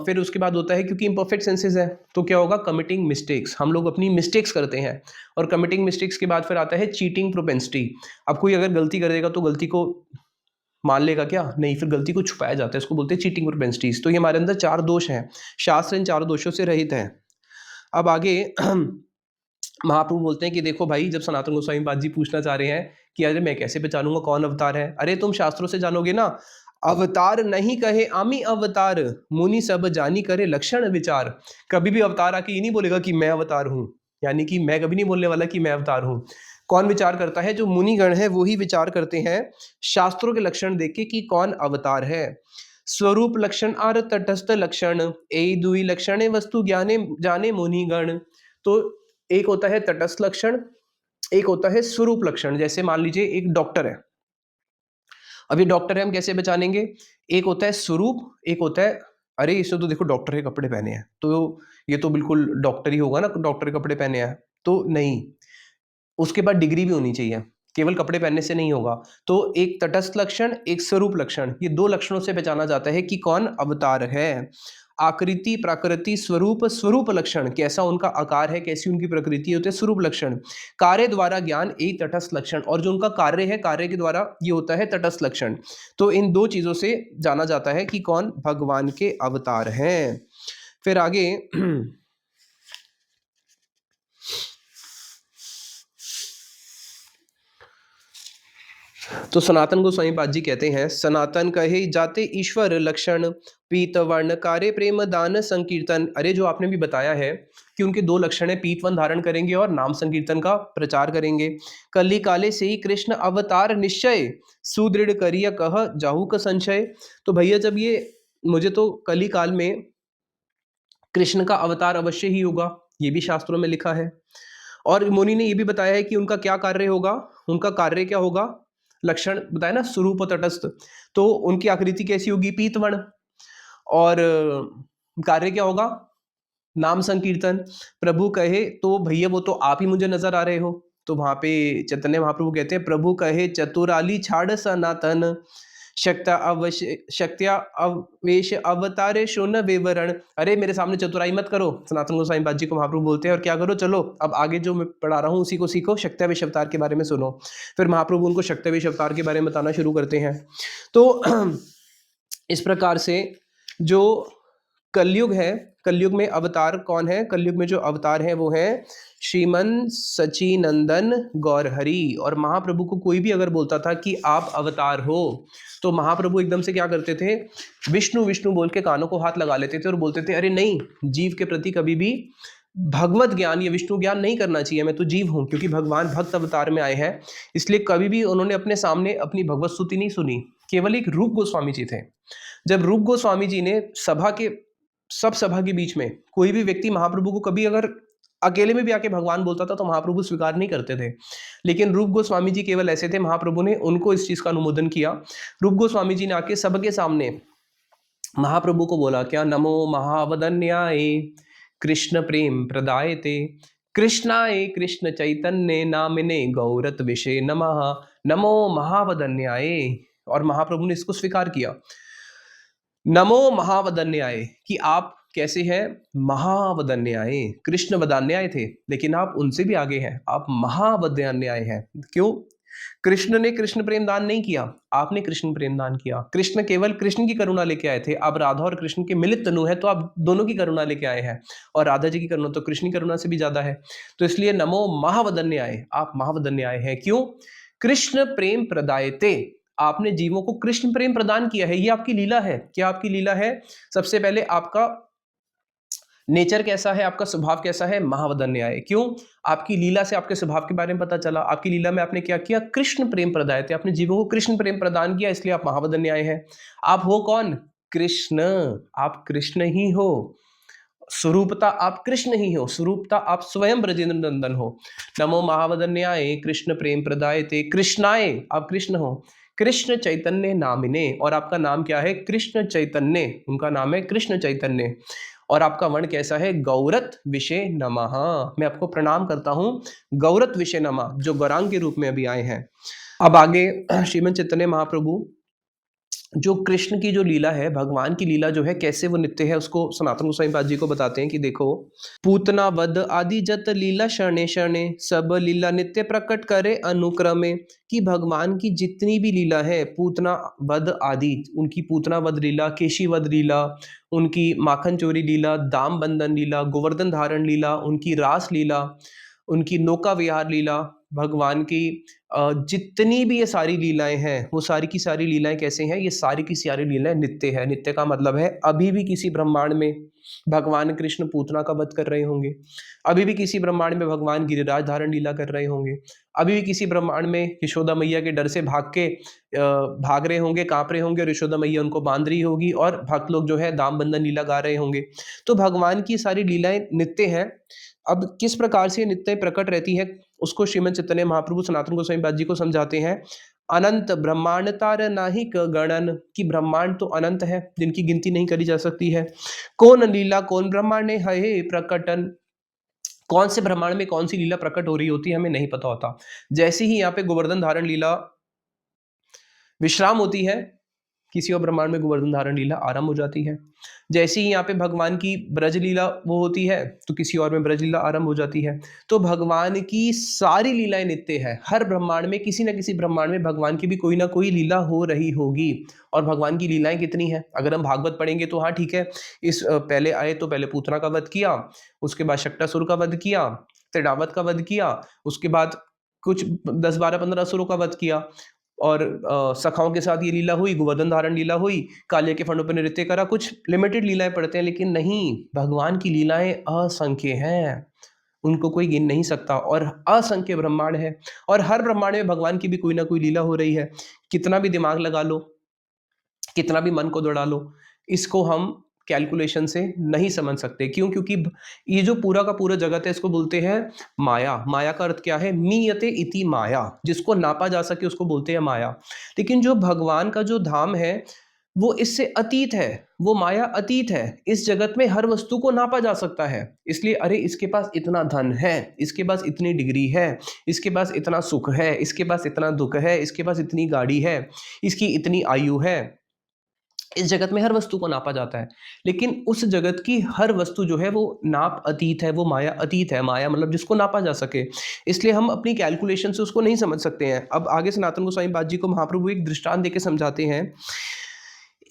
फिर उसके बाद होता है क्योंकि इम्परफेक्ट सेंसेस है तो क्या होगा, कमिटिंग मिस्टेक्स, हम लोग अपनी मिस्टेक्स करते हैं, और कमिटिंग मिस्टेक्स के बाद फिर आता है चीटिंग प्रोपेंसिटी। अब कोई अगर गलती करेगा तो गलती को मान लेगा क्या, नहीं, फिर गलती को छुपाया जाता है, इसको बोलते हैं चीटिंग प्रोपेंसिटीज। तो ये हमारे अंदर 4 दोष हैं, शास्त्र इन 4 दोषों से रहित है। अब आगे महाप्रभु बोलते हैं कि देखो भाई, जब सनातन गोस्वामी पाद जी पूछना चाह रहे हैं कि अरे मैं कैसे पहचानूंगा कौन अवतार है, अरे तुम शास्त्रों से जानोगे ना, अवतार नहीं कहे आमी अवतार, मुनि सब जानी करे लक्षण विचार। कभी भी अवतार आके ये नहीं बोलेगा कि मैं अवतार हूं, यानी कि मैं कभी नहीं बोलने वाला कि मैं अवतार हूं। कौन विचार करता है, जो मुनिगण है वो ही विचार करते हैं शास्त्रों के लक्षण देख के कि कौन अवतार है। स्वरूप लक्षण आर तटस्थ लक्षण, ए दुई लक्षण वस्तु ज्ञाने जाने मुनिगण। तो एक होता है तटस्थ लक्षण, एक होता है स्वरूप लक्षण। जैसे मान लीजिए एक डॉक्टर है, अभी डॉक्टर है, हम कैसे पहचानेंगे, एक होता है स्वरूप, एक होता है अरे इसे तो देखो डॉक्टर के कपड़े पहने हैं तो ये तो बिल्कुल डॉक्टर ही होगा ना, डॉक्टर के कपड़े पहने हैं, तो नहीं, उसके बाद डिग्री भी होनी चाहिए, केवल कपड़े पहनने से नहीं होगा। तो एक तटस्थ लक्षण, एक स्वरूप लक्षण, ये 2 लक्षणों से पहचाना जाता है कि कौन अवतार है। आकृति प्राकृति स्वरूप, स्वरूप लक्षण, कैसा उनका आकार है, कैसी उनकी प्रकृति होती है, स्वरूप लक्षण। कार्य द्वारा ज्ञान, एक तटस्थ लक्षण, और जो उनका कार्य है, कार्य के द्वारा ये होता है तटस्थ लक्षण। तो इन 2 चीजों से जाना जाता है कि कौन भगवान के अवतार हैं। फिर आगे तो सनातन गोस्वामी पाद जी कहते हैं, सनातन कहे जाते ईश्वर लक्षण, पीत वर्ण कार्य प्रेम दान संकीर्तन। अरे जो आपने भी बताया है कि उनके 2 लक्षण है, पीतवन धारण करेंगे और नाम संकीर्तन का प्रचार करेंगे। कली काले से ही कृष्ण अवतार निश्चय, सुदृढ़ करिय कह जाहू का संशय। तो भैया जब ये, मुझे तो कली काल में कृष्ण का अवतार अवश्य ही होगा, ये भी शास्त्रों में लिखा है, और मुनि ने ये भी बताया है कि उनका क्या कार्य होगा, उनका कार्य क्या होगा, लक्षण बताया ना, स्वरूप तटस्थ, तो उनकी आकृति कैसी होगी, पीतवर्ण, और कार्य क्या होगा, नाम संकीर्तन। प्रभु कहे, तो भैया वो तो आप ही मुझे नजर आ रहे हो, तो वहां पे चैतन्य महाप्रभु कहते हैं, प्रभु कहे चतुराली छाड़ सनातन, शक्त्या अवेश अवतारे शून विवरण। अरे मेरे सामने चतुराई मत करो, सनातन गोस्वामी पाद जी को महाप्रभु बोलते हैं, और क्या करो, चलो अब आगे जो मैं पढ़ा रहा हूँ उसी को सीखो, शक्त्यावेश अवतार के बारे में सुनो। फिर महाप्रभु उनको शक्त्यावेश अवतार के बारे में बताना शुरू करते हैं। तो इस प्रकार से जो कलयुग है, कलयुग में अवतार कौन है, कलयुग में जो अवतार है वो है श्रीमन सचिनंदन गौरहरि। और महाप्रभु को कोई भी अगर बोलता था कि आप अवतार हो, तो महाप्रभु एकदम से क्या करते थे, विष्णु विष्णु बोल के कानों को हाथ लगा लेते थे और बोलते थे, अरे नहीं, जीव के प्रति कभी भी भगवत ज्ञान या विष्णु ज्ञान नहीं करना चाहिए, मैं तो जीव हूं, क्योंकि भगवान भक्त अवतार में आए हैं, इसलिए कभी भी उन्होंने अपने सामने अपनी भगवत स्तुति नहीं सुनी। केवल एक रूप गोस्वामी जी थे, जब रूप गोस्वामी जी ने सभा के, सब सभा के बीच में कोई भी व्यक्ति महाप्रभु को कभी अगर अकेले में भी आके भगवान बोलता था तो महाप्रभु स्वीकार नहीं करते थे, लेकिन रूप गोस्वामी जी केवल ऐसे थे, महाप्रभु ने उनको इस चीज का अनुमोदन किया। रूप गोस्वामी जी ने आके सबके सामने महाप्रभु को बोला, क्या, नमो महावदन्याय कृष्ण प्रेम प्रदाय ते, कृष्णाय कृष्ण चैतन्य नामिने गौरत विषय नमः, नमो महावदन्याय। और महाप्रभु ने इसको स्वीकार किया, नमो महावदन्याय, कि आप कैसे हैं, महावदन्याय, कृष्ण वदान्याय थे लेकिन आप उनसे भी आगे हैं, आप महावदन्याय हैं। क्यों, कृष्ण ने कृष्ण प्रेम दान नहीं किया, आपने कृष्ण प्रेम दान किया। कृष्ण केवल कृष्ण की करुणा लेके आए थे, अब राधा और कृष्ण के मिलित तनु है तो आप दोनों की करुणा लेके आए हैं, और राधा जी की करुणा तो कृष्ण की करुणा से भी ज्यादा है। तो इसलिए नमो महावदन्याय, आप महावदन्याय हैं। क्यों? कृष्ण प्रेम प्रदायते, आपने जीवों को कृष्ण प्रेम प्रदान किया है, ये आपकी लीला है। क्या आपकी लीला है? सबसे पहले आपका नेचर कैसा है, आपका स्वभाव कैसा है? महावदन्याय। क्यों? आपकी लीला से आपके स्वभाव के बारे में पता चला। आपकी लीला में आपने क्या किया? कृष्ण प्रेम प्रदाय थे, आपने जीवों को कृष्ण प्रेम प्रदान किया, इसलिए आप महावदन्याय हैं। आप हो कौन? कृष्ण। आप कृष्ण ही हो, स्वरूपता आप कृष्ण ही हो, स्वरूपता आप स्वयं ब्रजेंद्र नंदन हो। नमो महावदन्याय कृष्ण प्रेम प्रदाय ते कृष्णाय, आप कृष्ण हो। कृष्ण चैतन्य नामिने, और आपका नाम क्या है? कृष्ण चैतन्य, उनका नाम है कृष्ण चैतन्य। और आपका वर्ण कैसा है? गौरत विषय नमः, मैं आपको प्रणाम करता हूं, गौरत विषय नमः, जो गौरांग के रूप में अभी आए हैं। अब आगे श्रीमद चैतन्य महाप्रभु जो कृष्ण की जो लीला है, भगवान की लीला जो है, कैसे वो नित्य है, उसको सनातन गोस्वामी पाद जी को बताते हैं कि देखो, पूतना वध आदि जत लीला शरणे शरणे, सब लीला नित्य प्रकट करे अनुक्रमे। कि भगवान की जितनी भी लीला है, पूतना वध आदि, उनकी पूतना वध लीला, केशी वध लीला, उनकी माखन चोरी लीला, दाम बंधन लीला, गोवर्धन धारण लीला, उनकी रास लीला, उनकी नौका विहार लीला, भगवान की जितनी भी ये सारी लीलाएं हैं, वो सारी की सारी लीलाएं कैसे हैं? ये सारी की सारी लीलाएं नित्य है। नित्य का मतलब है अभी भी किसी ब्रह्मांड में भगवान कृष्ण पूतना का वध कर रहे होंगे, अभी भी किसी ब्रह्मांड में भगवान गिरिराज धारण लीला कर रहे होंगे, अभी भी किसी ब्रह्मांड में यशोदा मैया के डर से भाग रहे होंगे, कांप रहे होंगे, और यशोदा मैया उनको बांध रही होगी, और भक्त लोग जो है दाम बंधन लीला गा रहे होंगे। तो भगवान की सारी लीलाएं नित्य हैं। अब किस प्रकार से नित्य प्रकट रहती है, उसको श्रीमद चैतन्य महाप्रभु सनातन गोस्वामी पाद जी को समझाते हैं। अनंत ब्रह्मांड तार नाहिक गणन, की ब्रह्मांड तो अनंत है, जिनकी गिनती नहीं करी जा सकती है। कौन लीला कौन ब्रह्मांड है प्रकटन, कौन से ब्रह्मांड में कौन सी लीला प्रकट हो रही होती है हमें नहीं पता होता। जैसे ही यहाँ पे गोवर्धन धारण लीला विश्राम होती है, किसी और ब्रह्मांड में गोवर्धन धारण लीला आरंभ हो जाती है। जैसे ही यहाँ पे भगवान की ब्रज लीला वो होती है, तो किसी और में ब्रज लीला आरंभ हो जाती है। तो भगवान की सारी लीलाएं नित्य है। हर ब्रह्मांड में, किसी न किसी ब्रह्मांड में भगवान की भी कोई ना कोई लीला हो रही होगी। और भगवान की लीलाएं कितनी है, अगर हम भागवत पढ़ेंगे तो हाँ ठीक है, इस पहले आए तो पहले पूतना का वध किया, उसके बाद शक्टासुर का वध किया, त्रिडावत का वध किया, उसके बाद कुछ 10-12-15 असुरों का वध किया, और सखाओं के साथ ये लीला हुई, गोवर्धन धारण लीला हुई, काले के फंडों पर नृत्य करा, कुछ लिमिटेड लीलाएं पढ़ते हैं। लेकिन नहीं, भगवान की लीलाएं असंख्य हैं, उनको कोई गिन नहीं सकता, और असंख्य ब्रह्मांड है, और हर ब्रह्मांड में भगवान की भी कोई ना कोई लीला हो रही है। कितना भी दिमाग लगा लो, कितना भी मन को दौड़ा लो, इसको हम कैलकुलेशन से नहीं समझ सकते। क्यों? क्योंकि ये जो पूरा का पूरा जगत है, इसको बोलते हैं माया। माया का अर्थ क्या है? मीयते इति माया, जिसको नापा जा सके उसको बोलते हैं माया। लेकिन जो भगवान का जो धाम है, वो इससे अतीत है, वो माया अतीत है। इस जगत में हर वस्तु को नापा जा सकता है। इसलिए अरे इसके पास इतना धन है, इसके पास इतनी डिग्री है, इसके पास इतना सुख है, इसके पास इतना दुख है, इसके पास इतनी गाड़ी है, इसकी इतनी आयु है। इस जगत में हर वस्तु को नापा जाता है, लेकिन उस जगत की हर वस्तु जो है वो नाप अतीत है, वो माया अतीत है। माया मतलब जिसको नापा जा सके, इसलिए हम अपनी कैलकुलेशन से उसको नहीं समझ सकते हैं। अब आगे सनातन गोस्वामी पाद जी को महाप्रभु एक दृष्टांत देके समझाते हैं।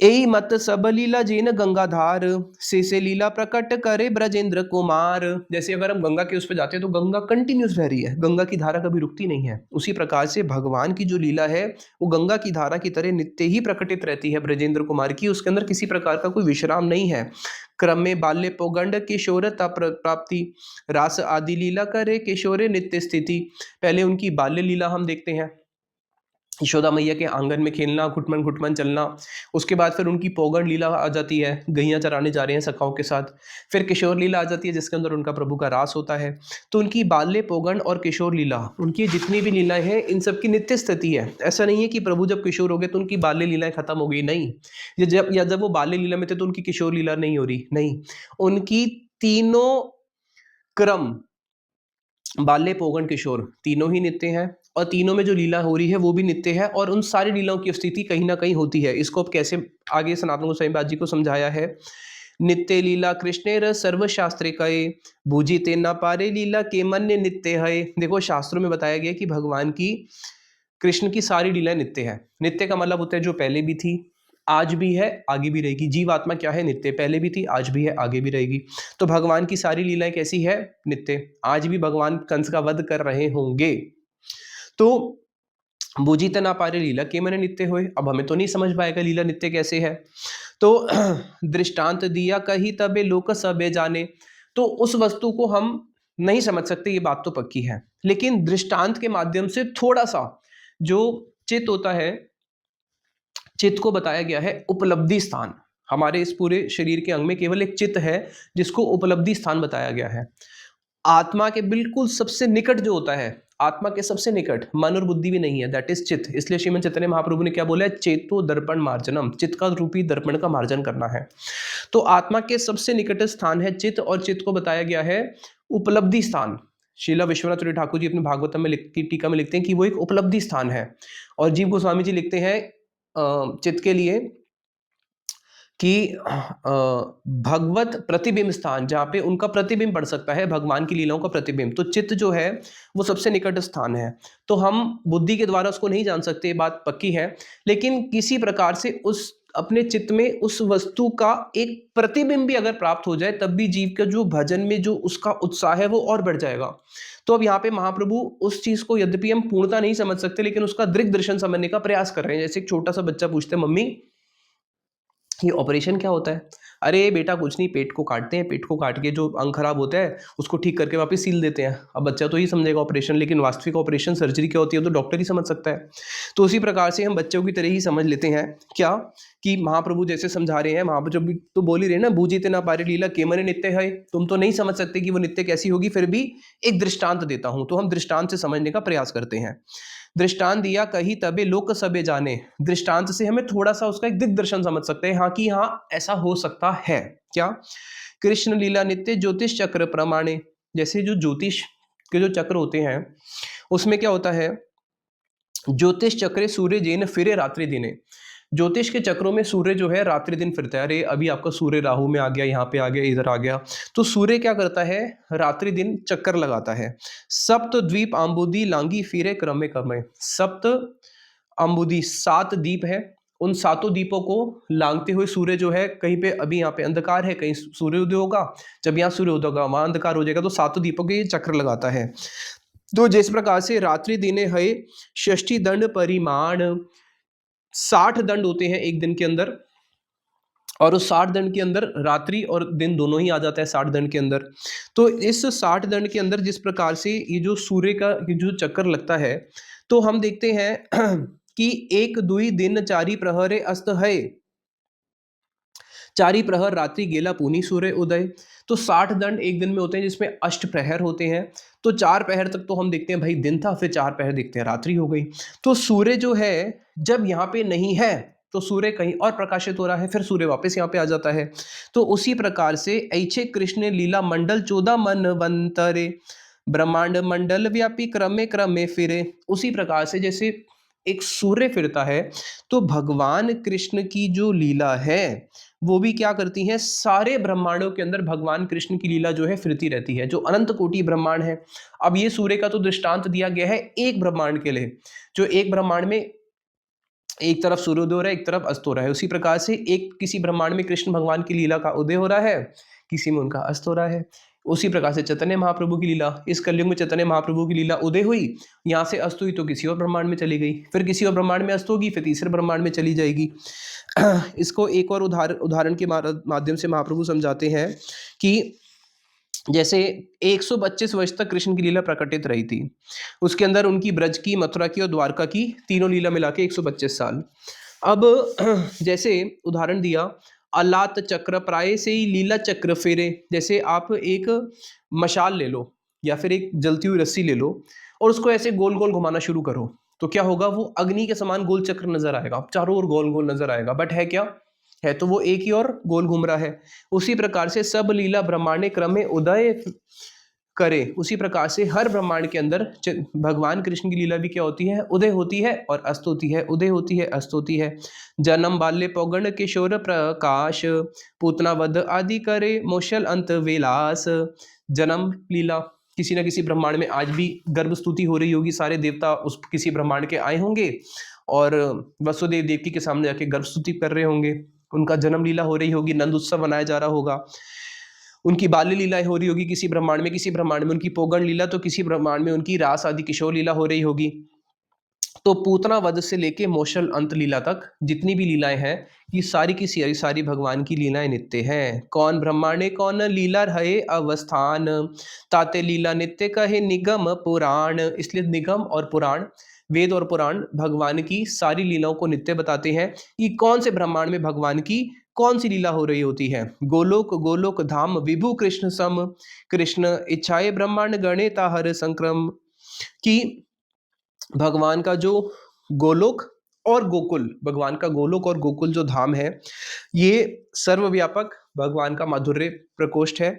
एई मत सब लीला जिन गंगाधार, से लीला प्रकट करे ब्रजेंद्र कुमार। जैसे अगर हम गंगा के उस पर जाते हैं तो गंगा कंटिन्यूस बह रही है, गंगा की धारा कभी रुकती नहीं है। उसी प्रकार से भगवान की जो लीला है वो गंगा की धारा की तरह नित्य ही प्रकटित रहती है ब्रजेंद्र कुमार की, उसके अंदर किसी प्रकार का कोई विश्राम नहीं है। क्रम में बाल्य पौगंड किशोरता प्राप्ति, रास आदि लीला करे किशोरे नित्य स्थिति। पहले उनकी बाल्य लीला हम देखते हैं, यशोदा मैया के आंगन में खेलना, घुटमन घुटमन चलना। उसके बाद फिर उनकी पौगंड लीला आ जाती है, गैया चराने जा रहे हैं सखाओं के साथ। फिर किशोर लीला आ जाती है, जिसके अंदर उनका प्रभु का रास होता है। तो उनकी बाल्य, पौगंड और किशोर लीला, उनकी जितनी भी लीलाएं हैं, इन सब की नित्य स्थिति है। ऐसा नहीं है कि प्रभु जब किशोर हो गए तो उनकी बाल्य लीलाएं खत्म हो गई, नहीं। जब वो बाल्य लीला में थे तो उनकी किशोर लीला नहीं हो रही, नहीं। उनकी तीनों क्रम, बाल्य, पौगंड, किशोर, तीनों ही नित्य हैं, और तीनों में जो लीला हो रही है वो भी नित्य है, और उन सारी लीलाओं की स्थिति कहीं ना कहीं होती है। इसको अब कैसे आगे सनातन गोस्वामी पाद जी को समझाया है। नित्य लीला कृष्णेर सर्वशास्त्रे कये, भुजिते न पारे लीला के मन्य नित्य है। देखो शास्त्रों में बताया गया कि भगवान की कृष्ण की सारी लीलाएं नित्य है। नित्य का मतलब होता है जो पहले भी थी, आज भी है, आगे भी रहेगी। जीवात्मा क्या है? नित्य, पहले भी थी, आज भी है, आगे भी रहेगी। तो भगवान की सारी लीलाएं कैसी है? नित्य। आज भी भगवान कंस का वध कर रहे होंगे। तो बूझी तना पारे लीला के मैंने नित्य हुए। अब हमें तो नहीं समझ पाएगा लीला नित्य कैसे है। तो दृष्टांत दिया कही तबे लोक सबे जाने। तो उस वस्तु को हम नहीं समझ सकते, ये बात तो पक्की है, लेकिन दृष्टांत के माध्यम से थोड़ा सा जो चित्त होता है, चित्त को बताया गया है उपलब्धि स्थान। हमारे इस पूरे शरीर के अंग में केवल एक चित्त है जिसको उपलब्धि स्थान बताया गया है। आत्मा के बिल्कुल सबसे निकट जो होता है, आत्मा के सबसे निकट मन और बुद्धि भी नहीं है, दैट इज चित्त। इसलिए श्रीमद् चैतन्य महाप्रभु ने क्या बोला है? चेतो दर्पण मार्जनम, चित्त का रूपी दर्पण का मार्जन करना है। तो आत्मा के सबसे निकट स्थान है चित्त, और चित्त को बताया गया है उपलब्धि स्थान। शीला विश्वनाथ ठाकुर जी अपने भागवतम में की टीका में लिखते हैं कि वो एक उपलब्धि स्थान है। और जीव गोस्वामी जी लिखते हैं चित्त के लिए कि भगवत प्रतिबिंब स्थान, जहाँ पे उनका प्रतिबिंब पड़ सकता है, भगवान की लीलाओं का प्रतिबिंब। तो चित्त जो है वो सबसे निकट स्थान है। तो हम बुद्धि के द्वारा उसको नहीं जान सकते, ये बात पक्की है, लेकिन किसी प्रकार से उस अपने चित्त में उस वस्तु का एक प्रतिबिंब भी अगर प्राप्त हो जाए, तब भी जीव का जो भजन में जो उसका उत्साह है वो और बढ़ जाएगा। तो अब यहाँ पे महाप्रभु उस चीज को, यद्यपि हम पूर्णता नहीं समझ सकते, लेकिन उसका दृक दर्शन समझने का प्रयास कर रहे हैं। जैसे एक छोटा सा बच्चा पूछते हैं, मम्मी ये ऑपरेशन क्या होता है? अरे बेटा कुछ नहीं, पेट को काटते हैं, पेट को काट के जो अंग खराब होता है उसको ठीक करके वापस सील देते हैं। अब बच्चा तो ही समझेगा ऑपरेशन, लेकिन वास्तविक ऑपरेशन सर्जरी क्या होती है तो डॉक्टर ही समझ सकता है। तो उसी प्रकार से हम बच्चों की तरह ही समझ लेते हैं क्या, कि महाप्रभु जैसे समझा रहे हैं, महाप्रभु भी तो बोल ही रहे ना, बूझी ते ना पारे लीला के मने नित्य है। तुम तो नहीं समझ सकते कि वो नित्य कैसी होगी, फिर भी एक दृष्टांत देता हूं। तो हम दृष्टांत से समझने का प्रयास करते हैं। दृष्टांत दिया कही तबे लोक सबे जाने। दृष्टांत से हमें थोड़ा सा उसका एक दिग्दर्शन समझ सकते हैं, हाँ कि हाँ ऐसा हो सकता है। क्या? कृष्ण लीला नित्य ज्योतिष चक्र प्रमाणे। जैसे जो ज्योतिष के जो चक्र होते हैं उसमें क्या होता है? ज्योतिष चक्रे सूर्य जैन फिरे रात्रि दिने। ज्योतिष के चक्रों में सूर्य जो है रात्रि दिन फिरता है। अरे अभी आपका सूर्य राहु में आ गया, यहाँ पे आ गया, इधर आ गया। तो सूर्य क्या करता है? रात्रि दिन चक्कर लगाता है। सप्त द्वीप आम्बुदी लांगी फिरे क्रमे क्रमे। सप्त आम्बुदी, 7 द्वीप है, उन 7 द्वीपों को लांघते हुए सूर्य जो है, कहीं पे अभी यहाँ पे अंधकार है, कहीं सूर्योदय होगा, जब यहाँ सूर्योदय होगा वहां अंधकार हो जाएगा। तो 7 द्वीपों के ये चक्र लगाता है। तो जिस प्रकार से रात्रि दिने है षष्ठी दंड परिमाण, 60 दंड होते हैं एक दिन के अंदर, और उस 60 दंड के अंदर रात्रि और दिन दोनों ही आ जाता है 60 दंड के अंदर। तो इस 60 दंड के अंदर जिस प्रकार से ये जो सूर्य का ये जो चक्कर लगता है, तो हम देखते हैं कि एक दुई दिन चारी प्रहरे अस्त है, चारी प्रहर रात्रि गेला पुनी सूर्य उदय। तो 60 दंड एक दिन में होते हैं जिसमें अष्ट प्रहर होते हैं। तो 4 प्रहर तक तो हम देखते हैं भाई दिन था, फिर 4 प्रहर देखते हैं रात्रि हो गई। तो सूर्य जो है जब यहाँ पे नहीं है तो सूर्य कहीं और प्रकाशित हो रहा है, फिर सूर्य वापस यहाँ पे आ जाता है। तो उसी प्रकार से ऐछे कृष्ण लीला मंडल 14 मन वंतरे, ब्रह्मांड मंडल व्यापी क्रमे क्रमे फिरे। उसी प्रकार से जैसे एक सूर्य फिरता है, तो भगवान कृष्ण की जो लीला है वो भी क्या करती है? सारे ब्रह्मांडों के अंदर भगवान कृष्ण की लीला जो है फिरती रहती है, जो अनंत कोटि ब्रह्मांड है। अब ये सूर्य का तो दृष्टांत दिया गया है एक ब्रह्मांड के लिए, जो एक ब्रह्मांड में एक तरफ सूर्योदय हो रहा है, एक तरफ अस्त हो रहा है। उसी प्रकार से एक किसी ब्रह्मांड में कृष्ण भगवान की लीला का उदय हो रहा है, किसी में उनका अस्त हो रहा है। उसी प्रकार से चैतन्य महाप्रभु की लीला, इस कलयुग में चैतन्य महाप्रभु की लीला उदय हुई, यहाँ से अस्त हुई तो किसी और ब्रह्मांड में चली गई, फिर किसी और ब्रह्मांड में अस्त होगी, फिर तीसरे ब्रह्मांड में चली जाएगी। इसको एक और उदाहरण के माध्यम से महाप्रभु समझाते हैं कि जैसे 125 वर्ष तक कृष्ण की लीला प्रकटित रही थी, उसके अंदर उनकी ब्रज की, मथुरा की और द्वारका की तीनों लीला मिला के 125 साल। अब जैसे उदाहरण दिया अलात चक्र प्राय से ही लीला चक्र फेरे। जैसे आप एक मशाल ले लो या फिर एक जलती हुई रस्सी ले लो और उसको ऐसे गोल गोल घुमाना शुरू करो, तो क्या होगा? वो अग्नि के समान गोल चक्र नजर आएगा, चारों ओर गोल गोल नजर आएगा, बट है क्या? है तो वो एक ही और गोल घूम रहा है। उसी प्रकार से सब लीला ब्रह्मांड क्रम में उदय करे, उसी प्रकार से हर ब्रह्मांड के अंदर भगवान कृष्ण की लीला भी क्या होती है? उदय होती है और अस्त होती है, उदय होती है, अस्त होती है। जन्म बाल्य पौगंड किशोर प्रकाश, पूतना वध आदि करे मोशल अंत विलास। जन्म लीला किसी ना किसी ब्रह्मांड में आज भी गर्भ स्तुति हो रही होगी, सारे देवता उस किसी ब्रह्मांड के आए होंगे और वसुदेव देवकी के सामने जाके गर्भ स्तुति कर रहे होंगे, उनका जन्म लीला हो रही होगी, नंद उत्सव मनाया जा रहा होगा, उनकी बाल्य लीलाएं हो रही होगी किसी ब्रह्मांड में, किसी ब्रह्मांड में उनकी पोगण लीला, तो किसी ब्रह्मांड में उनकी रास आदि किशोर लीला हो रही होगी। तो पूतना वध से लेके मोशल अंत लीला तक जितनी भी लीलाएं हैं, ये सारी की सारी भगवान की लीलाएं नित्य हैं। कौन ब्रह्मांडे कौन लीला रहे अवस्थान, ताते लीला नित्य कहे निगम पुराण। इसलिए निगम और पुराण, वेद और पुराण भगवान की सारी लीलाओं को नित्य बताते हैं कि कौन से ब्रह्मांड में भगवान की कौन सी लीला हो रही होती है। गोलोक गोलोक धाम विभु कृष्ण सम, कृष्ण इच्छाए ब्रह्मांड गणेता हर संक्रम। कि भगवान का जो गोलोक और गोकुल, भगवान का गोलोक और गोकुल जो धाम है, ये सर्वव्यापक भगवान का माधुर्य प्रकोष्ठ है।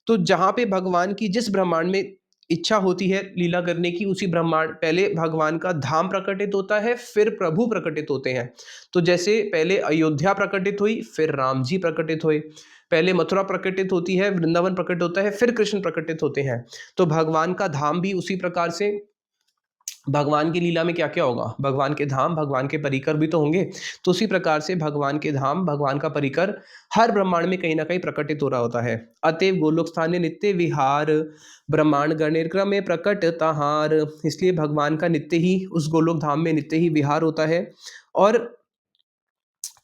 तो जहाँ पे भगवान की जिस ब्रह्मांड में इच्छा होती है लीला करने की, उसी ब्रह्मांड पहले भगवान का धाम प्रकटित होता है, फिर प्रभु प्रकटित होते हैं। तो जैसे पहले अयोध्या प्रकटित हुई, फिर राम जी प्रकटित हुए, पहले मथुरा प्रकटित होती है, वृंदावन प्रकट होता है, फिर कृष्ण प्रकटित होते हैं। तो भगवान का धाम भी उसी प्रकार से, भगवान की लीला में क्या क्या होगा, भगवान के धाम, भगवान के परिकर भी तो होंगे। तो उसी प्रकार से भगवान के धाम, भगवान का परिकर हर ब्रह्मांड में कहीं ना कहीं प्रकटित हो रहा होता है। अतएव गोलोक स्थाने नित्य विहार, ब्रह्मांड गणेर क्रमे प्रकट तहार। इसलिए भगवान का नित्य ही उस गोलोक धाम में नित्य ही विहार होता है और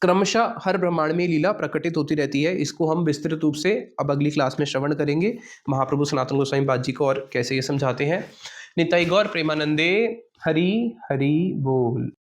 क्रमशः हर ब्रह्मांड में लीला प्रकटित होती रहती है। इसको हम विस्तृत रूप से अब अगली क्लास में श्रवण करेंगे, महाप्रभु सनातन गोस्वामी पाद जी को और कैसे ये समझाते हैं। निताई गौर प्रेमानंदे, हरि हरि बोल।